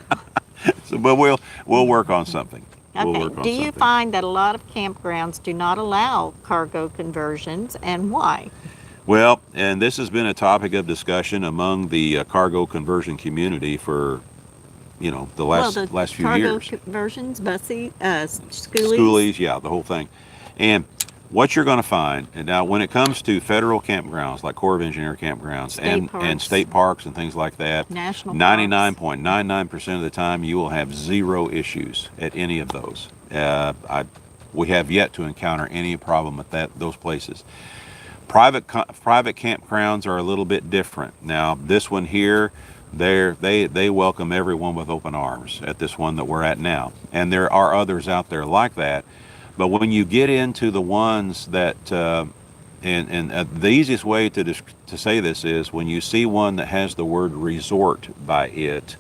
So, but we'll work on something. We'll Okay. work on Do you something. find that a lot of campgrounds do not allow cargo conversions, and why? Well, and this has been a topic of discussion among the cargo conversion community for the Well, the last few cargo years. conversions, schoolies. Schoolies, yeah, the whole thing. And what you're going to find, and now when it comes to federal campgrounds like Corps of Engineer campgrounds State and parks. state parks and things like that, National parks. 99.99% of the time you will have zero issues at any of those. We have yet to encounter any problem at those places. Private campgrounds are a little bit different. Now, this one here, they welcome everyone with open arms at this one that we're at now, and there are others out there like that. But when you get into the ones that, the easiest way to say this is when you see one that has the word resort by it,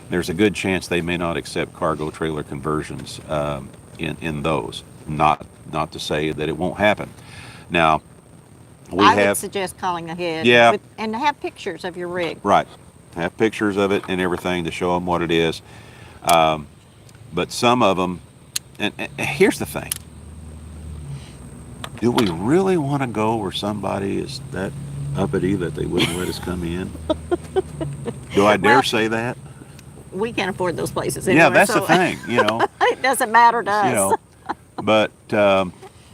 there's a good chance they may not accept cargo trailer conversions in those. Not to say that it won't happen. Now, I would suggest calling ahead. Yeah. And have pictures of your rig. Right. Have pictures of it and everything to show them what it is. But some of them, and here's the thing. Do we really want to go where somebody is that uppity that they wouldn't let us come in? Do I dare Well, say that? We can't afford those places anyway. Yeah, that's so the thing, It doesn't matter to us.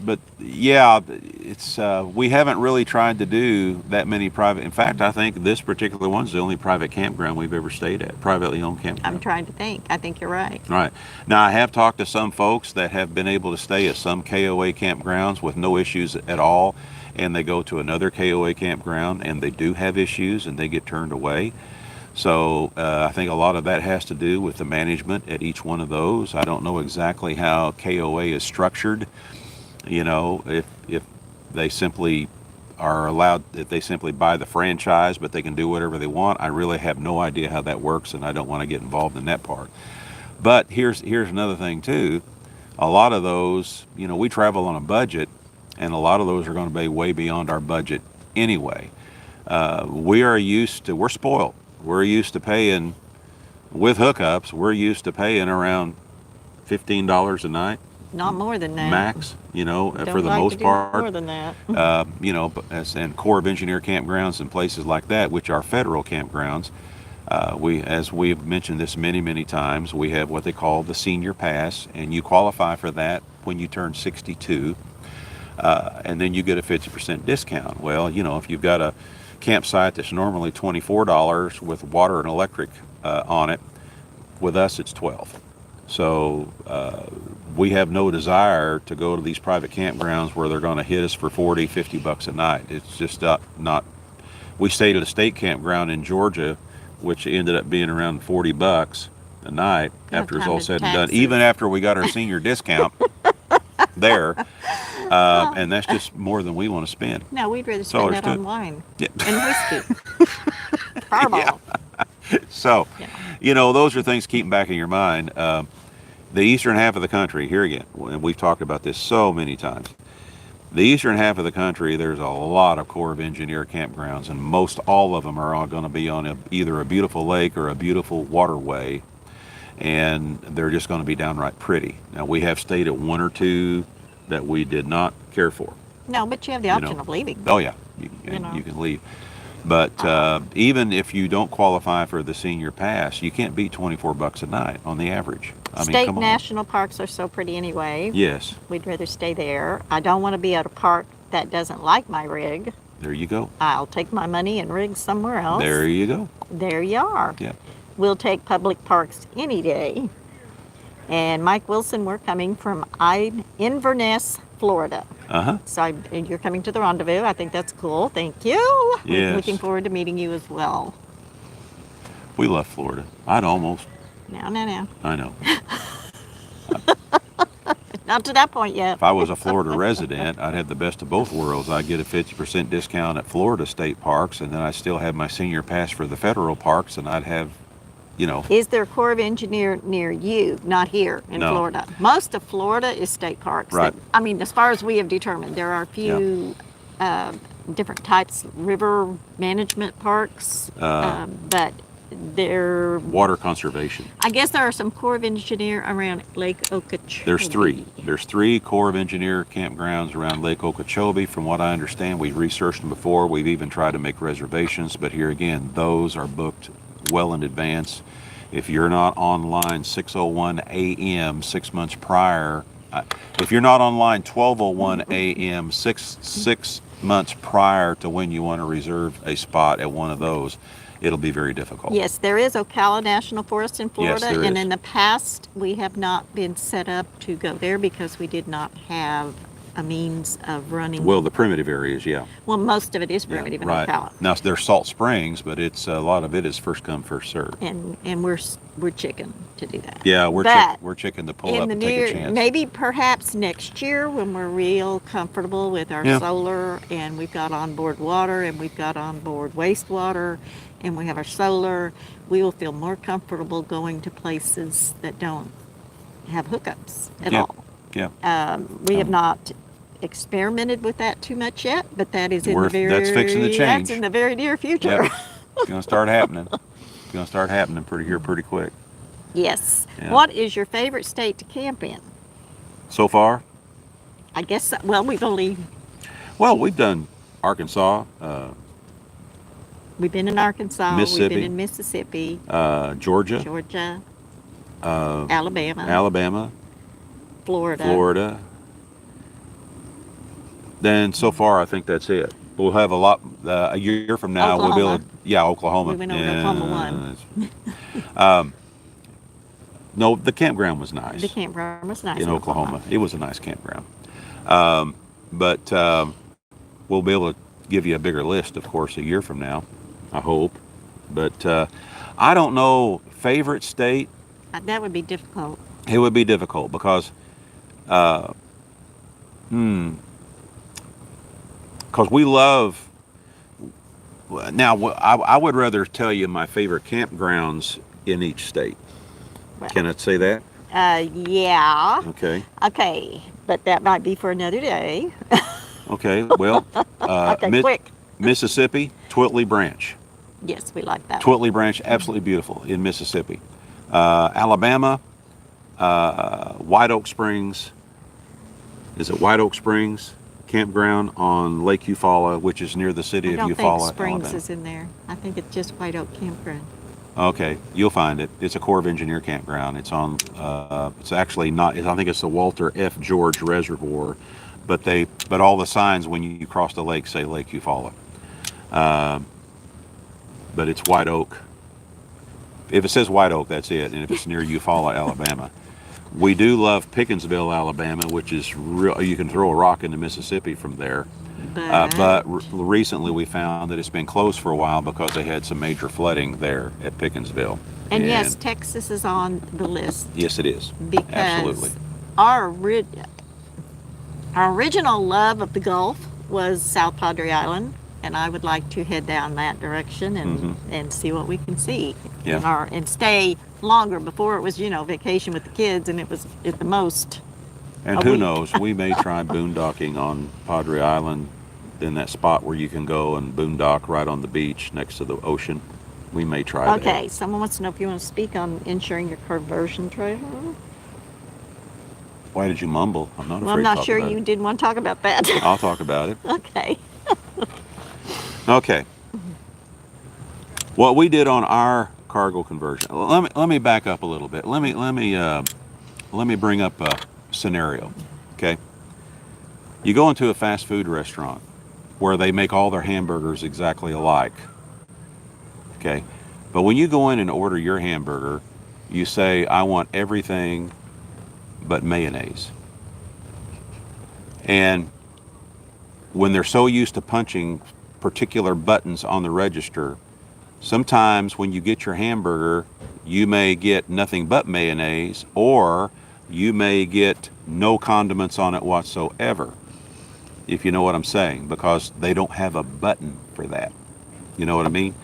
But yeah, it's we haven't really tried to do that many private. In fact, I think this particular one's the only private campground we've ever stayed at, privately owned campground. I'm trying to think. I think you're right. Right. Now, I have talked to some folks that have been able to stay at some KOA campgrounds with no issues at all, and they go to another KOA campground and they do have issues and they get turned away. So I think a lot of that has to do with the management at each one of those. I don't know exactly how KOA is structured. If they simply are allowed, if they simply buy the franchise, but they can do whatever they want. I really have no idea how that works, and I don't want to get involved in that part. But here's another thing too. A lot of those, we travel on a budget, and a lot of those are going to be way beyond our budget anyway. We're spoiled. We're used to paying, with hookups, we're used to paying around $15 a night. Not more than that. Max, Don't for the like most to do part. more than that. And Corps of Engineer campgrounds and places like that, which are federal campgrounds, as we've mentioned this many, many times, we have what they call the senior pass, and you qualify for that when you turn 62, and then you get a 50% discount. Well, if you've got a campsite that's normally $24 with water and electric on it, with us it's $12. So we have no desire to go to these private campgrounds where they're going to hit us for $40-50 a night. It's just not. We stayed at a state campground in Georgia, which ended up being around $40 a night after it's all said and done. Even after we got our senior discount there, and that's just more than we want to spend. No, we'd rather spend that on wine and whiskey. Fireball. So, Yeah. those are things to keep back in your mind. The eastern half of the country, here again, and we've talked about this so many times. The eastern half of the country, there's a lot of Corps of Engineer campgrounds, and most all of them are all going to be on either a beautiful lake or a beautiful waterway, and they're just going to be downright pretty. Now, we have stayed at one or two that we did not care for. No, but you have the option of leaving. Oh, yeah, you can leave. But even if you don't qualify for the senior pass, you can't beat $24 a night on the average. State national parks are so pretty anyway. Yes. We'd rather stay there. I don't want to be at a park that doesn't like my rig. There you go. I'll take my money and rig somewhere else. There you go. There you are. Yeah. We'll take public parks any day. And Mike Wilson, we're coming from Inverness, Florida. Uh-huh. So you're coming to the Rendezvous. I think that's cool. Thank you. Yes. Looking forward to meeting you as well. We love Florida. I'd almost. No. I know. Not to that point yet. If I was a Florida resident, I'd have the best of both worlds. I'd get a 50% discount at Florida state parks, and then I'd still have my senior pass for the federal parks, and I'd have, you know. Is there a Corps of Engineer near you? Not here in No. Florida. Most of Florida is state parks. Right. I mean, as far as we have determined, there are a few different types, river management parks, but there. Water conservation. I guess there are some Corps of Engineer around Lake Okeechobee. There's three. There's 3 Corps of Engineer campgrounds around Lake Okeechobee. From what I understand, we've researched them before. We've even tried to make reservations, but here again, those are booked well in advance. If you're not online 6:01 a.m. 6 months prior, if you're not online 12:01 a.m. six months prior to when you want to reserve a spot at one of those, it'll be very difficult. Yes, there is Ocala National Forest in Florida, there and is. in the past we have not been set up to go there because we did not have a means of running. Well, the primitive areas, yeah. Well, most of it is primitive in right. Ocala, Now there's Salt Springs, but it's a lot of it is first come, first served. and we're chicken to do that. Yeah, But we're chicken to pull in up the and take a chance. maybe perhaps next year when we're real comfortable with our Yeah. solar and we've got onboard water and we've got onboard wastewater and we have our solar, we will feel more comfortable going to places that don't have hookups at Yeah. all. Yeah. We have not experimented with that too much yet, but that is in the very that's fixing to change. That's in the very near future. Yep. It's gonna start happening. It's gonna start happening pretty quick. Yes. Yeah. What is your favorite state to camp in? So far, I guess. Well, we've done Arkansas, been in Arkansas. Mississippi. We've been in Mississippi, Georgia, Georgia, uh, Alabama, Alabama, Florida. Florida. Then so far, I think that's it. We'll have a lot a year from now. We'll be able to, Oklahoma. We went over to Oklahoma one. No, the campground was nice. The campground was nice in Oklahoma. It was a nice campground. But we'll be able to give you a bigger list, of course, a year from now, I hope. But I don't know, favorite state? That would be difficult. It would be difficult because, because we love, now I would rather tell you my favorite campgrounds in each state. Well, Can I say that? Yeah. Okay. Okay, but that might be for another day. Okay, well, Okay, quick. Mississippi, Twittley Branch. Yes, we like that. Twittley Branch, absolutely beautiful in Mississippi. Alabama, White Oak Springs. Is it White Oak Springs campground on Lake Eufaula, which is near the city I of don't Eufaula, think Springs Alabama. is in there. I think it's just White Oak Campground. Okay, you'll find it. It's a Corps of Engineer campground. It's on. It's actually not. I think it's the Walter F. George Reservoir, but all the signs when you cross the lake say Lake Eufaula. But it's White Oak. If it says White Oak, that's it. And if it's near Eufaula, Alabama, we do love Pickensville, Alabama, which is real. You can throw a rock into Mississippi from there. But recently we found that it's been closed for a while because they had some major flooding there at Pickensville. And yes, Texas is on the list. Yes, it is. Because Absolutely. our original love of the Gulf was South Padre Island, and I would like to head down that direction and see what we can see. Yeah. And stay longer. Before it was, vacation with the kids, and it was at the most. And who knows, we may try boondocking on Padre Island, in that spot where you can go and boondock right on the beach next to the ocean. We may try that. Okay, someone wants to know if you want to speak on insuring your conversion trailer. Why did you mumble? I'm not afraid Well, I'm not to talk sure about you it. didn't want to talk about that. I'll talk about it. Okay. Okay. What we did on our cargo conversion. Let me back up a little bit. Let me bring up a scenario. Okay. You go into a fast food restaurant where they make all their hamburgers exactly alike. Okay. But when you go in and order your hamburger, you say, I want everything but mayonnaise. And when they're so used to punching particular buttons on the register, sometimes when you get your hamburger, you may get nothing but mayonnaise, or you may get no condiments on it whatsoever, if you know what I'm saying, because they don't have a button for that. You know what I mean?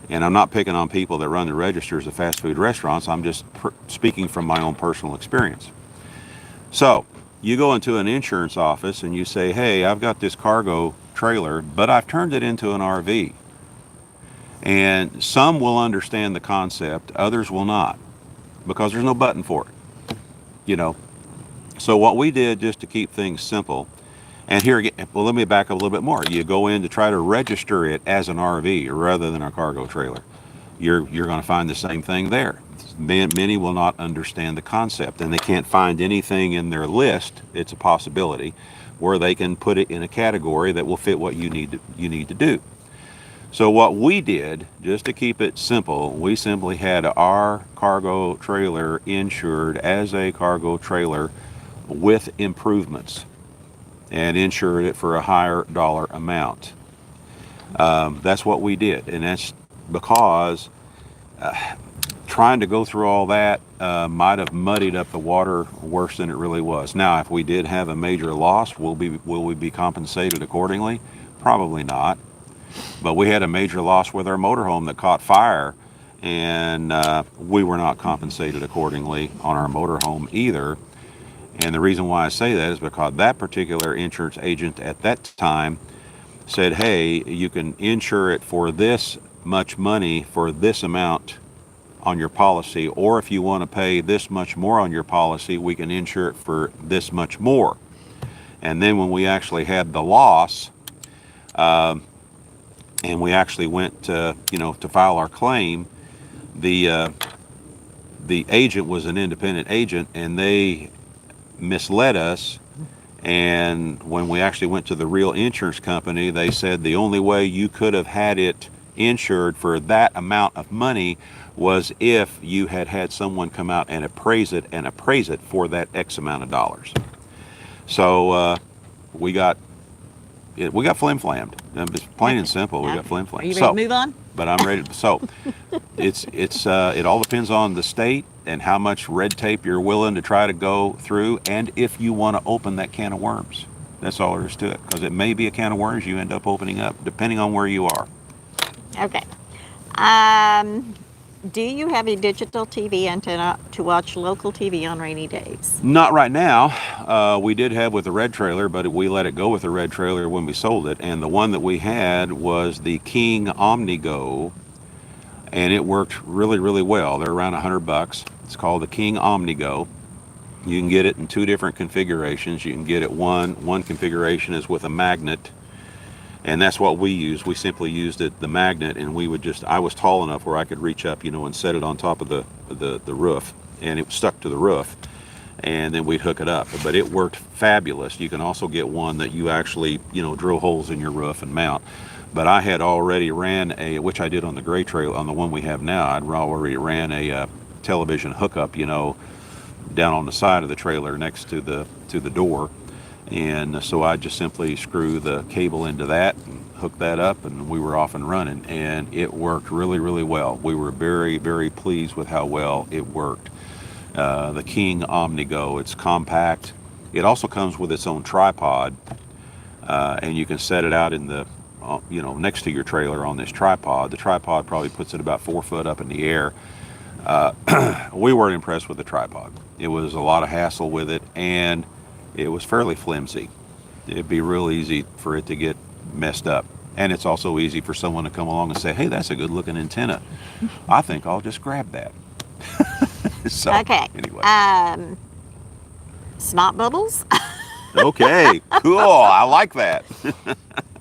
And I'm not picking on people that run the registers of fast food restaurants. I'm just speaking from my own personal experience. So you go into an insurance office and you say, hey, I've got this cargo trailer, but I've turned it into an RV. And some will understand the concept, others will not, because there's no button for it, you know. So what we did, just to keep things simple, and here again, well, let me back up a little bit more. You go in to try to register it as an RV rather than a cargo trailer. You're going to find the same thing there. Many will not understand the concept, and they can't find anything in their list. It's a possibility where they can put it in a category that will fit what you need to do. So what we did, just to keep it simple, we simply had our cargo trailer insured as a cargo trailer with improvements, and insured it for a higher dollar amount. That's what we did, and that's because trying to go through all that might have muddied up the water worse than it really was. Now, if we did have a major loss, will we be compensated accordingly? Probably not. But we had a major loss with our motorhome that caught fire, and we were not compensated accordingly on our motorhome either. And the reason why I say that is because that particular insurance agent at that time said, hey, you can insure it for this much money for this amount on your policy, or if you want to pay this much more on your policy, we can insure it for this much more. And then when we actually had the loss, and we actually went to file our claim, the agent was an independent agent, and they misled us. And when we actually went to the real insurance company, they said the only way you could have had it insured for that amount of money was if you had someone come out and appraise it for that X amount of dollars. So we got flim-flammed. It's plain and simple. We got flim-flammed. Are you ready to move on? But I'm ready to. So it all depends on the state and how much red tape you're willing to try to go through, and if you want to open that can of worms. That's all there is to it, because it may be a can of worms you end up opening up, depending on where you are. Okay. Do you have a digital TV antenna to watch local TV on rainy days? Not right now. We did have with the red trailer, but we let it go with the red trailer when we sold it. And the one that we had was the King OmniGo, and it worked really, really well. They're around $100. It's called the King OmniGo. You can get it in two different configurations. You can get it one configuration is with a magnet, and that's what we use. We simply used the magnet, and I was tall enough where I could reach up, and set it on top of the roof, and it was stuck to the roof, and then we'd hook it up. But it worked fabulous. You can also get one that you actually, drill holes in your roof and mount. But I had already ran which I did on the gray trail, on the one we have now, I'd already ran a television hookup, down on the side of the trailer next to the door. And so I just simply screw the cable into that and hook that up, and we were off and running, and it worked really, really well. We were very, very pleased with how well it worked. The King OmniGo, it's compact. It also comes with its own tripod, and you can set it out in the next to your trailer on this tripod. The tripod probably puts it about 4 foot up in the air. We weren't impressed with the tripod. It was a lot of hassle with it, and it was fairly flimsy. It'd be real easy for it to get messed up. And it's also easy for someone to come along and say, hey, that's a good looking antenna. I think I'll just grab that. So, okay. Anyway. Snot bubbles? Okay, cool. I like that.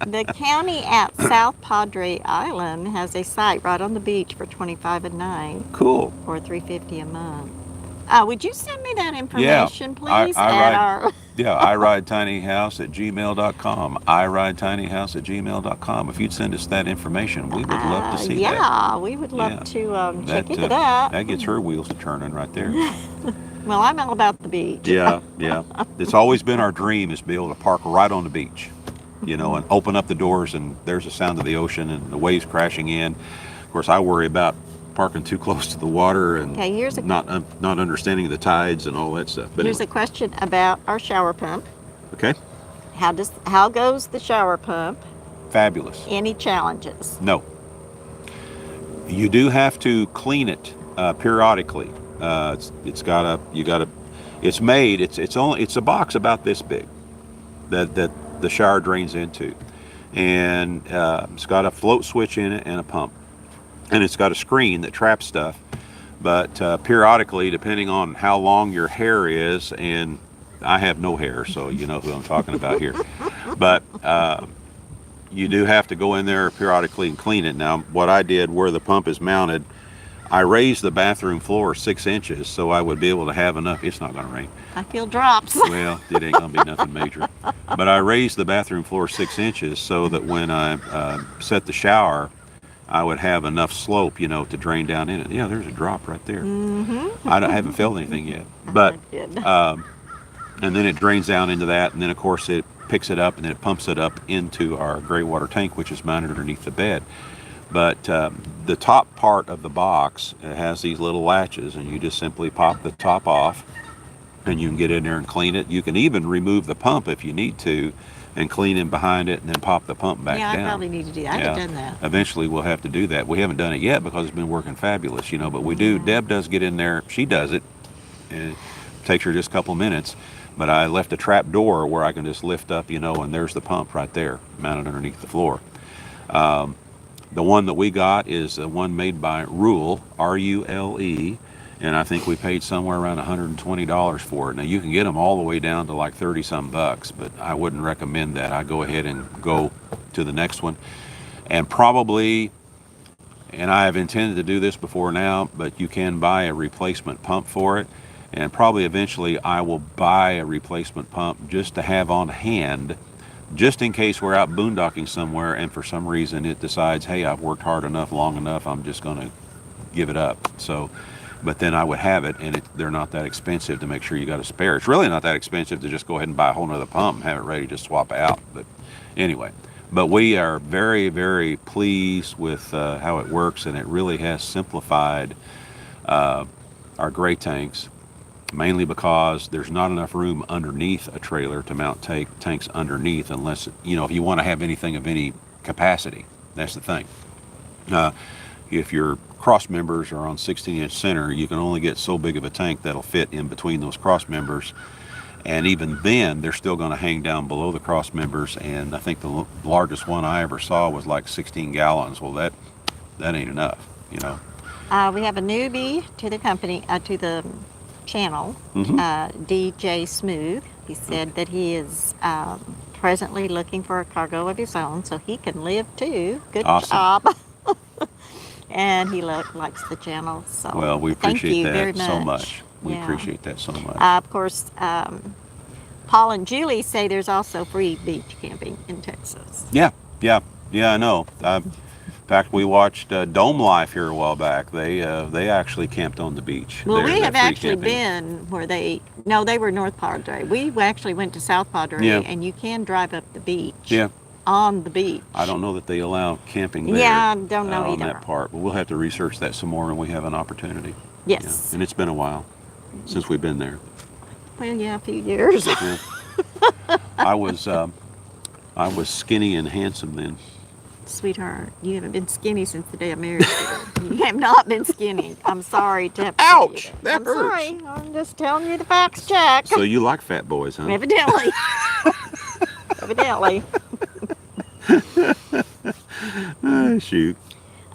The county at South Padre Island has a site right on the beach for $25 a night. Cool. Or $350 a month. Would you send me that information, Yeah, please? I Yeah, iridetinyhouse@gmail.com. iridetinyhouse@gmail.com. If you'd send us that information, we would love to see that. Yeah, we would love Yeah. to check into that. That gets her wheels to turning right there. Well, I'm all about the beach. Yeah, yeah. It's always been our dream is to be able to park right on the beach, and open up the doors and there's the sound of the ocean and the waves crashing in. Of course, I worry about parking too close to the water and Okay, here's not understanding the tides and all that stuff. But here's a anyway. question about our shower pump. Okay. How goes the shower pump? Fabulous. Any challenges? No. You do have to clean it periodically. It's made. It's a box about this big that the shower drains into, and it's got a float switch in it and a pump, and it's got a screen that traps stuff. But periodically, depending on how long your hair is, and I have no hair, so you know who I'm talking about here, but you do have to go in there periodically and clean it. Now, what I did where the pump is mounted, I raised the bathroom floor 6 inches so I would be able to have enough. It's not going to rain. I feel drops. Well, it ain't going to be nothing major. But I raised the bathroom floor 6 inches so that when I set the shower, I would have enough slope, to drain down in it. Yeah, there's a drop right there. Mm-hmm. I haven't felt anything yet. But, Good. and then it drains down into that, and then, of course, it picks it up, and then it pumps it up into our gray water tank, which is mounted underneath the bed. But the top part of the box has these little latches, and you just simply pop the top off, and you can get in there and clean it. You can even remove the pump if you need to, and clean in behind it, and then pop the pump back down. Yeah, I probably need to do that. I haven't done that. Eventually, we'll have to do that. We haven't done it yet because it's been working fabulous, But we do. Deb does get in there. She does it. And it takes her just a couple minutes. But I left a trap door where I can just lift up, and there's the pump right there, mounted underneath the floor. The one that we got is the one made by Rule, R-U-L-E, and I think we paid somewhere around $120 for it. Now, you can get them all the way down to like 30-some bucks, but I wouldn't recommend that. I go ahead and go to the next one. And probably, and I have intended to do this before now, but you can buy a replacement pump for it. And probably eventually I will buy a replacement pump just to have on hand, just in case we're out boondocking somewhere and for some reason it decides, hey, I've worked hard enough, long enough, I'm just going to give it up. So, but then I would have it, and they're not that expensive to make sure you got a spare. It's really not that expensive to just go ahead and buy a whole nother pump and have it ready to swap out. But anyway, but we are very, very pleased with how it works, and it really has simplified our gray tanks. Mainly because there's not enough room underneath a trailer to mount tanks underneath unless, if you want to have anything of any capacity. That's the thing. If your cross members are on 16-inch center, you can only get so big of a tank that'll fit in between those cross members. And even then, they're still going to hang down below the cross members. And I think the largest one I ever saw was like 16 gallons. Well, that ain't enough, We have a newbie to the company, to the channel, DJ Smooth. He said that he is presently looking for a cargo of his own so he can live too. Good Awesome. job. And he likes the channel. So well, we appreciate that so much. We Yeah. appreciate that so much. Of course, Paul and Julie say there's also free beach camping in Texas. Yeah, I know. In fact, we watched Dome Life here a while back. They actually camped on the beach. Well, we They're have free actually camping. been where they were North Padre. We actually went to South Padre, Yeah. and you can drive up the beach. Yeah. On the beach. I don't know that they allow camping there. Yeah, I don't know on either. that part, but we'll have to research that some more when we have an opportunity. Yes. Yeah. And it's been a while since we've been there. Well, yeah, a few years. Yeah. I was skinny and handsome then. Sweetheart, you haven't been skinny since the day I married you. You have not been skinny. I'm sorry to have to tell you Ouch! That I'm hurts. sorry. I'm just telling you the facts, Jack. So you like fat boys, huh? Evidently. Evidently. Shoot.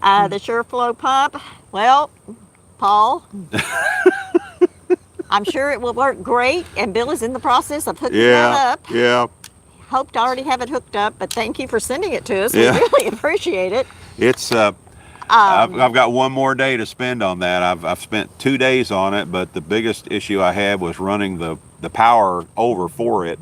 The SureFlow pump, well, Paul, I'm sure it will work great, and Bill is in the process of hooking that up. Yeah. Hope to already have it hooked up, but thank you for sending it to us. Yeah. We really appreciate it. It's I've got one more day to spend on that. I've spent 2 days on it, but the biggest issue I had was running the the power over for it,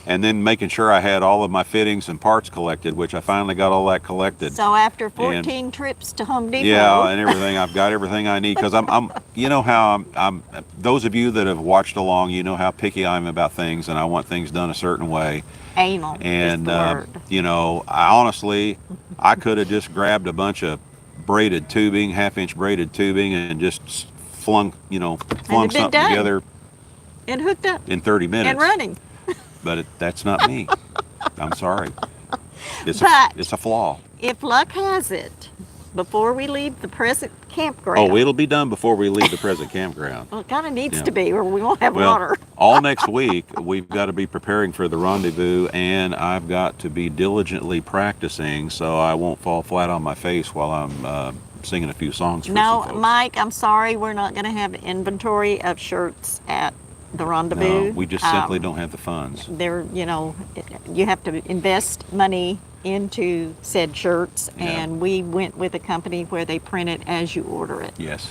and then making sure I had all of my fittings and parts collected, which I finally got all that collected. So after 14 trips to Home Depot. Yeah, and everything, I've got everything I need, because I'm you know how I'm those of you that have watched along, you know how picky I am about things, and I want things done a certain way. Anal And is the word. you know, I could have just grabbed a bunch of braided tubing, half-inch braided tubing, and just flung been something done. together And hooked up. in 30 minutes. And running. But that's not me. I'm sorry. It's a flaw. If luck has it, before we leave the present campground. Oh, it'll be done before we leave the present campground. Well, it kind of needs Yeah. to be, or we won't have Well, water. all next week, we've got to be preparing for the rendezvous, and I've got to be diligently practicing so I won't fall flat on my face while I'm singing a few songs for No, some folks. Mike, I'm sorry, we're not going to have inventory of shirts at the rendezvous. No, we just simply don't have the funds. You have to invest money into said shirts, Yeah. and we went with a company where they print it as you order it. Yes.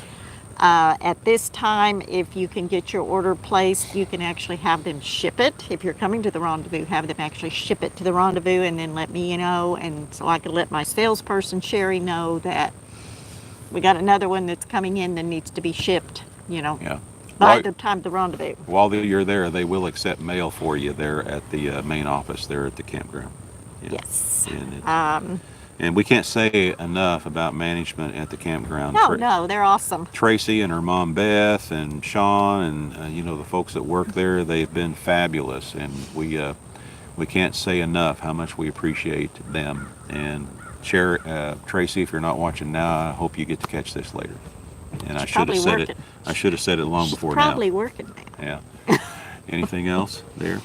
At this time, if you can get your order placed, you can actually have them ship it. If you're coming to the rendezvous, have them actually ship it to the rendezvous and then let me know, and so I can let my salesperson, Sherry, know that we got another one that's coming in that needs to be shipped, Yeah. by While- the time of the rendezvous. While you're there, they will accept mail for you there at the main office there at the campground. Yeah. Yes. And we can't say enough about management at the campground. No, they're awesome. Tracy and her mom Beth and Sean and the folks that work there, they've been fabulous, and we can't say enough how much we appreciate them. And Tracy, if you're not watching now, I hope you get to catch this later. And I should have said it. I should have said it long before now. Probably working now. Yeah. Anything else there?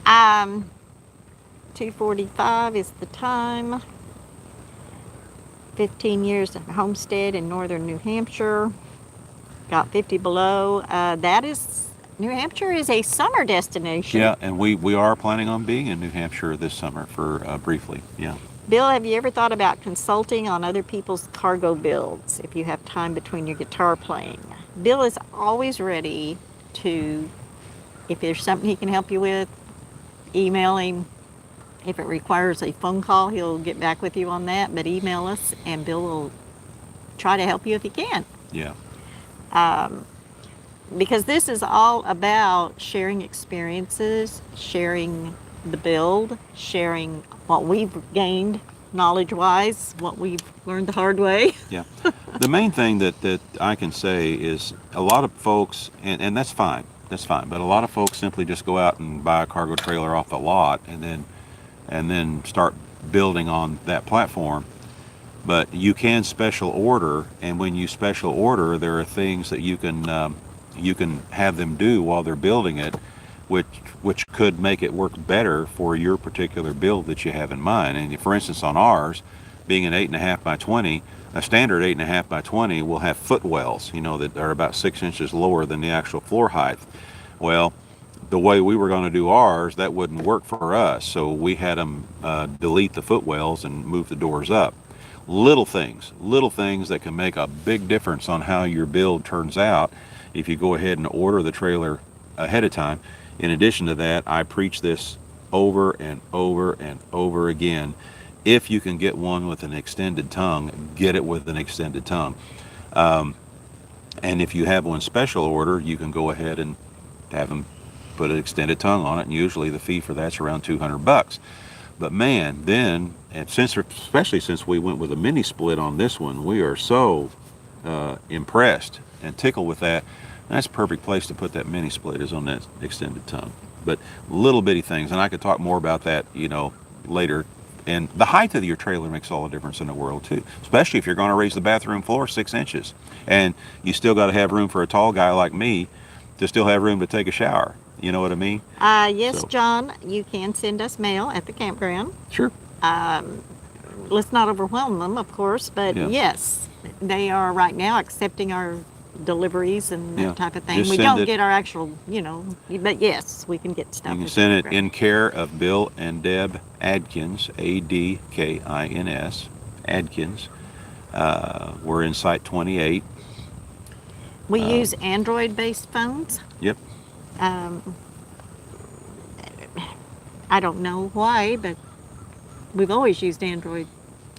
2:45 is the time. 15 years of homestead in northern New Hampshire. Got 50 below. New Hampshire is a summer destination. Yeah, and we are planning on being in New Hampshire this summer for briefly. Yeah. Bill, have you ever thought about consulting on other people's cargo builds if you have time between your guitar playing? Bill is always ready to, if there's something he can help you with, email him. If it requires a phone call, he'll get back with you on that, but email us and Bill will try to help you if he can. Yeah. Because this is all about sharing experiences, sharing the build, sharing what we've gained knowledge-wise, what we've learned the hard way. Yeah. The main thing that I can say is a lot of folks, and that's fine, but a lot of folks simply just go out and buy a cargo trailer off the lot and then start building on that platform. But you can special order, and when you special order, there are things that you can have them do while they're building it, which could make it work better for your particular build that you have in mind. And for instance, on ours, being an 8.5 by 20, a standard 8.5 by 20 will have footwells, that are about 6 inches lower than the actual floor height. Well, the way we were going to do ours, that wouldn't work for us, so we had them delete the footwells and move the doors up. Little things that can make a big difference on how your build turns out if you go ahead and order the trailer ahead of time. In addition to that, I preach this over and over and over again. If you can get one with an extended tongue, get it with an extended tongue. And if you have one special order, you can go ahead and have them put an extended tongue on it, and usually the fee for that's around $200. But man, then, and especially since we went with a mini split on this one, we are so impressed and tickled with that. That's a perfect place to put that mini split, is on that extended tongue. But little bitty things, and I could talk more about that, later. And the height of your trailer makes all the difference in the world too, especially if you're going to raise the bathroom floor 6 inches, and you still got to have room for a tall guy like me to still have room to take a shower. You know what I mean? Yes, So- John, you can send us mail at the campground. Sure. Let's not overwhelm them, of course, but Yeah. yes, they are right now accepting our deliveries and that Yeah. type of thing. Just We send don't it- get our actual, but yes, we can get stuff. You can at the send it campground. in care of Bill and Deb Adkins, Adkins, Adkins. We're in Site 28. We use Android-based phones. Yep. I don't know why, but we've always used Android.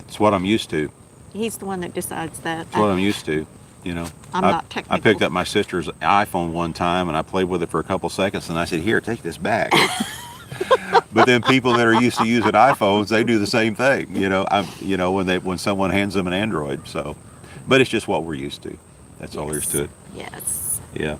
It's what I'm used to. He's the one that decides that. It's what I'm used to. You know, I'm not technical. I picked up my sister's iPhone one time and I played with it for a couple seconds and I said, "Here, take this back." But then people that are used to using iPhones, they do the same thing. When someone hands them an Android. So, but it's just what we're used to. That's all there is to it. Yes. Yeah.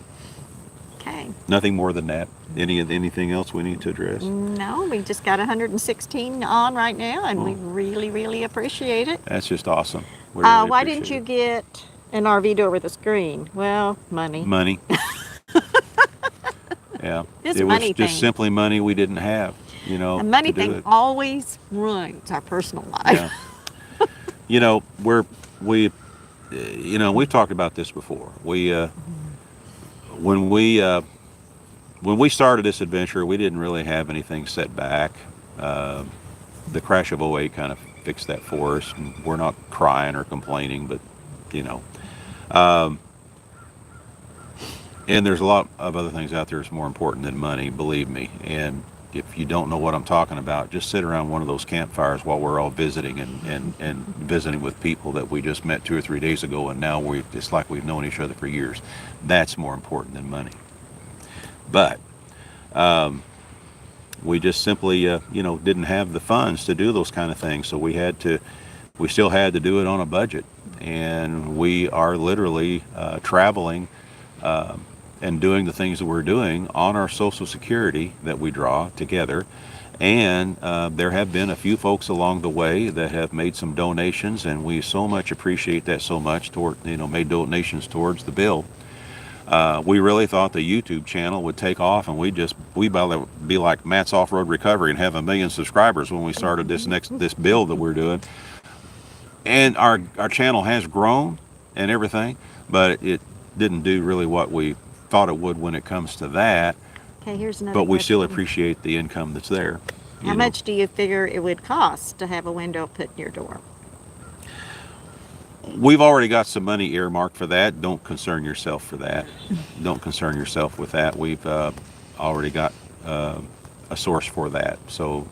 Okay. Nothing more than that. Anything else we need to address? No, we just got 116 on right now, and we really, really appreciate it. That's just awesome. We really Why appreciate didn't you it. get an RV door with a screen? Well, money. Money. Yeah. This it was money just thing. simply money we didn't have. The money to do thing it. always ruins our personal life. Yeah. We've talked about this before. When we started this adventure, we didn't really have anything set back. The crash of '08 kind of fixed that for us. We're not crying or complaining, but and there's a lot of other things out there that's more important than money, believe me. And if you don't know what I'm talking about, just sit around one of those campfires while we're all visiting and visiting with people that we just met 2 or 3 days ago, and now it's like we've known each other for years. That's more important than money. But we just simply, didn't have the funds to do those kind of things, so we still had to do it on a budget, and we are literally traveling and doing the things that we're doing on our Social Security that we draw together. And there have been a few folks along the way that have made some donations, and we so much appreciate that so much, made donations towards the bill. We really thought the YouTube channel would take off, and we'd be like Matt's Off-Road Recovery and have 1 million subscribers when we started this build that we're doing. And our channel has grown and everything, but it didn't do really what we thought it would when it comes to that. Okay, here's another But we still question. appreciate the income that's there. How much do you figure it would cost to have a window put in your door? We've already got some money earmarked for that. Don't concern yourself for that. Don't concern yourself with that. We've already got a source for that. So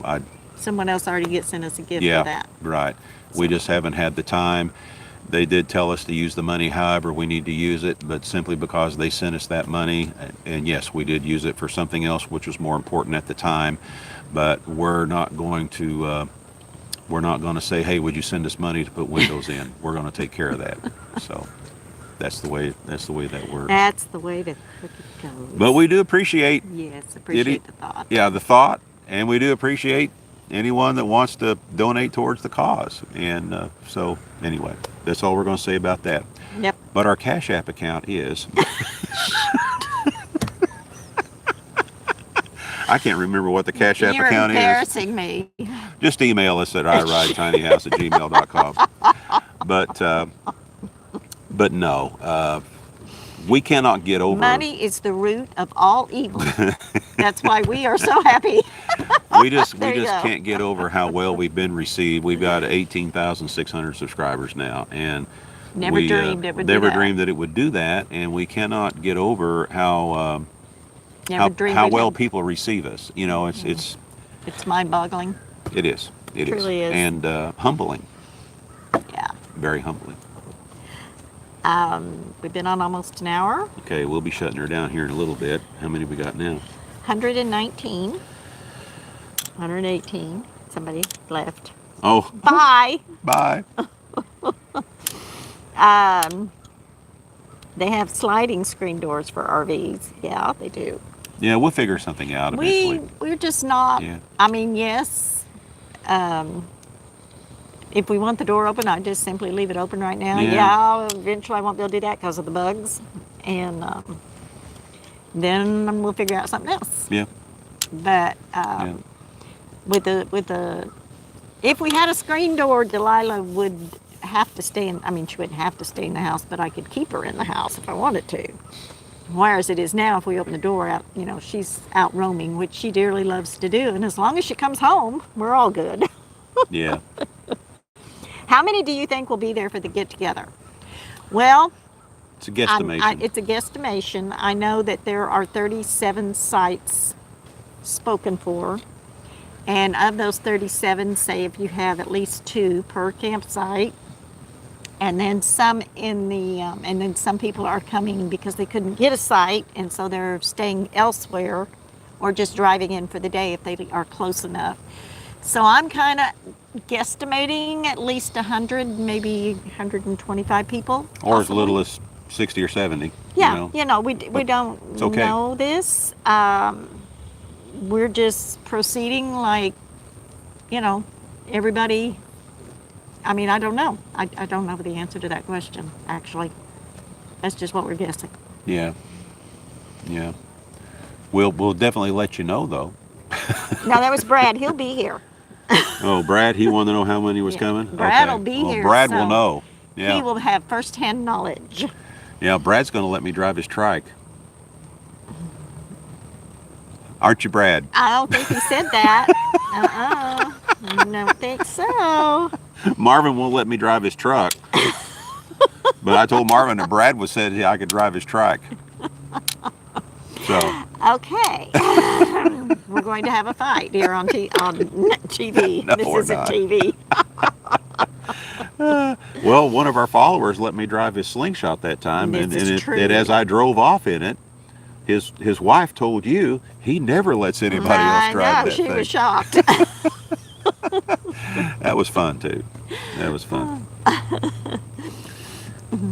Someone else already sent us a gift yeah, for that. right. We just haven't had the time. They did tell us to use the money however we need to use it, but simply because they sent us that money, and yes, we did use it for something else which was more important at the time, but we're not going to say, hey, would you send us money to put windows in? We're going to take care of that. So that's the way that works. That's the way the cookie goes. But we do appreciate appreciate the thought. Yeah, the thought, and we do appreciate anyone that wants to donate towards the cause. And so anyway, that's all we're going to say about that. Yep. But our Cash App account is I can't remember what the Cash App You're account is. embarrassing me. Just email us at iridetinyhouse@gmail.com. But no, we cannot get over. Money is the root of all evil. That's why we are so happy. We just There you go. can't get over how well we've been received. We've got 18,600 subscribers now, and Never dreamed it would do never that. dreamed that it would do that, and we cannot get over how Never dreamed how we'd well have- people receive us. It's It's mind-boggling. it is Truly is. and humbling, Yeah. very humbling. We've been on almost an hour. Okay, we'll be shutting her down here in a little bit. How many we got now? 119. 118. Somebody left. Oh, Bye. bye. They have sliding screen doors for RVs. Yeah, they do. Yeah, we'll figure something out eventually. We're just not. Yeah. I mean, yes. If we want the door open, I just simply leave it open right now. Yeah. Yeah, eventually I won't be able to do that because of the bugs, and then we'll figure out something else. Yeah. But Yeah. with the if we had a screen door, Delilah would have to stay in. I mean, she wouldn't have to stay in the house, but I could keep her in the house if I wanted to. Whereas it is now, if we open the door out, she's out roaming, which she dearly loves to do, and as long as she comes home, we're all good. Yeah. How many do you think will be there for the get-together? Well, It's a guesstimation. it's a guesstimation. I know that there are 37 sites spoken for. And of those 37, say if you have at least 2 per campsite, and then some and then some people are coming because they couldn't get a site, and so they're staying elsewhere, or just driving in for the day if they are close enough. So I'm kind of guesstimating at least 100, maybe 125 people. Or as possibly. little as 60 or 70. Yeah, we But don't it's okay. know this. We're just proceeding like, everybody. I mean, I don't know. I don't know the answer to that question, actually. That's just what we're guessing. Yeah. Yeah. We'll definitely let you know, though. Now, that was Brad. He'll be here. Oh, Brad, he wanted to know how many was Yeah. coming? Brad Okay. will be Well, here, Brad will so know. Yeah. He will have firsthand knowledge. Yeah, Brad's going to let me drive his trike. Aren't you, Brad? I don't think he said that. I don't think so. Marvin won't let me drive his truck. But I told Marvin that Brad was said I could drive his trike. So. Okay. We're going to have a fight here on TV. No, This we're isn't not. TV. Well, one of our followers let me drive his slingshot that time, This and is true. as I drove off in it, his wife told you he never lets anybody else drive I know, that she thing. was shocked. That was fun too. That was fun.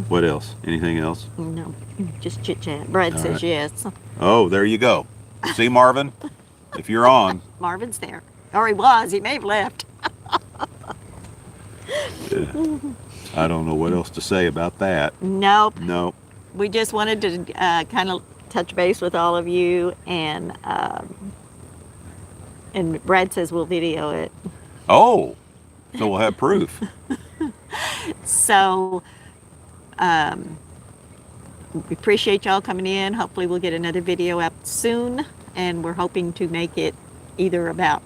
What else? Anything else? No, just chit chat. Brad All says right. yes. Oh, there you go. See, Marvin, if you're on, Marvin's there. Or he was. He may have left. I don't know what else to say about that. Nope. No. We just wanted to kind of touch base with all of you, and Brad says we'll video it. Oh, so we'll have proof. So we appreciate y'all coming in. Hopefully we'll get another video up soon, and we're hoping to make it either about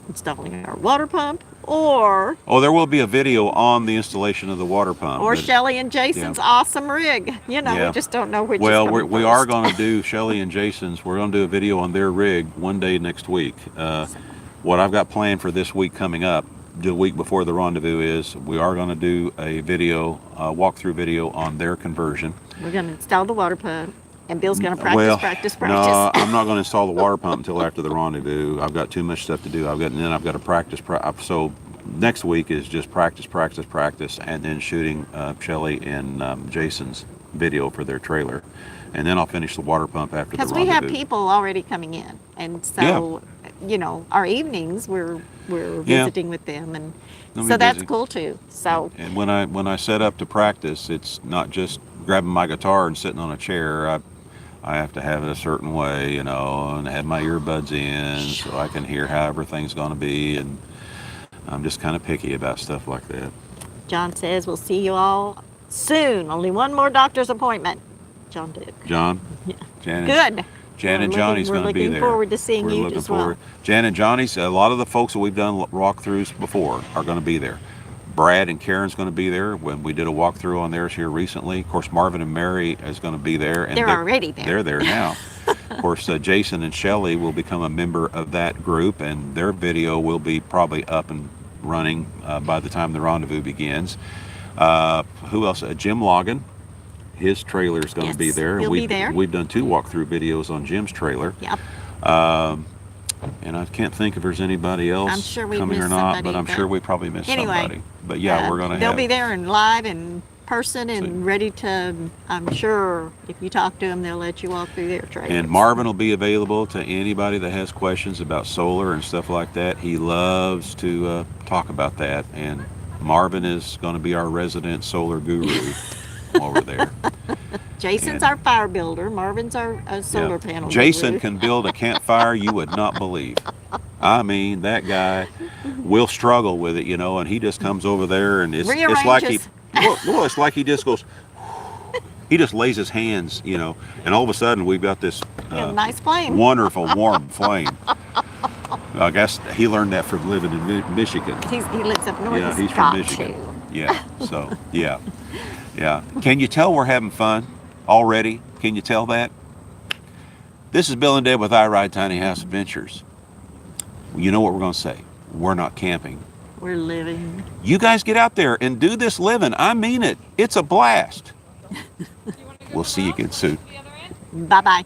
installing our water pump, or Oh, there will be a video on the installation of the water pump. but- Shelley and Jason's awesome rig. Yeah. We just don't know which Well, is coming we are first. going to do Shelley and Jason's. We're going to do a video on their rig one day next week. What I've got planned for this week coming up, the week before the rendezvous, is we are going to do a video, walkthrough video on their conversion. We're going to install the water pump, and Bill's going to practice. No, I'm not going to install the water pump until after the rendezvous. I've got too much stuff to do. I've got to practice. So next week is just practice, and then shooting Shelley and Jason's video for their trailer, and then I'll finish the water pump after the Because rendezvous. we have people already coming in, and so our evenings we're visiting with them, and They'll be so that's busy. cool too. So And when I set up to practice, it's not just grabbing my guitar and sitting on a chair. I have to have it a certain way, and have my earbuds in so I can hear how everything's going to be, and I'm just kind of picky about stuff like that. John says we'll see you all soon. Only one more doctor's appointment. John did. John? Yeah. Jan Good. Jan and Johnny's going to be there. We're looking forward to seeing We're you looking as well. forward. Jan and Johnny's, a lot of the folks that we've done walkthroughs before are going to be there. Brad and Karen's going to be there when we did a walkthrough on theirs here recently. Of course, Marvin and Mary is going to be there. And They're already there. They're there now. Of course, Jason and Shelley will become a member of that group, and their video will be probably up and running by the time the rendezvous begins. Who else? Jim Logan. His trailer is going to be Yes, there. he'll be there. We've done 2 walkthrough videos on Jim's trailer. Yep. And I can't think if there's anybody else I'm sure we coming or missed not, somebody, but I'm sure we probably missed anyway, somebody. But yeah, we're going to They'll have. be there and live in person and ready to. I'm sure if you talk to them, they'll let you walk through their trailers. And Marvin will be available to anybody that has questions about solar and stuff like that. He loves to talk about that, and Marvin is going to be our resident solar guru while we're there. Jason's and- our fire builder. Marvin's our solar panel. Jason guru. can build a campfire you would not believe. I mean, that guy will struggle with it, and he just comes over there and it's like he, Rearranges. well, it's like he just goes, he just lays his hands, and all of a sudden we've got this A nice flame. wonderful warm flame. I guess he learned that from living in Michigan. He lives up north. Yeah, he's from got Michigan. to. Yeah, so, yeah. Can you tell we're having fun already? Can you tell that? This is Bill and Deb with I Ride Tiny House Adventures. You know what we're going to say? We're not camping. We're living. You guys get out there and do this living. I mean it. It's a blast. We'll see you again soon. Bye bye.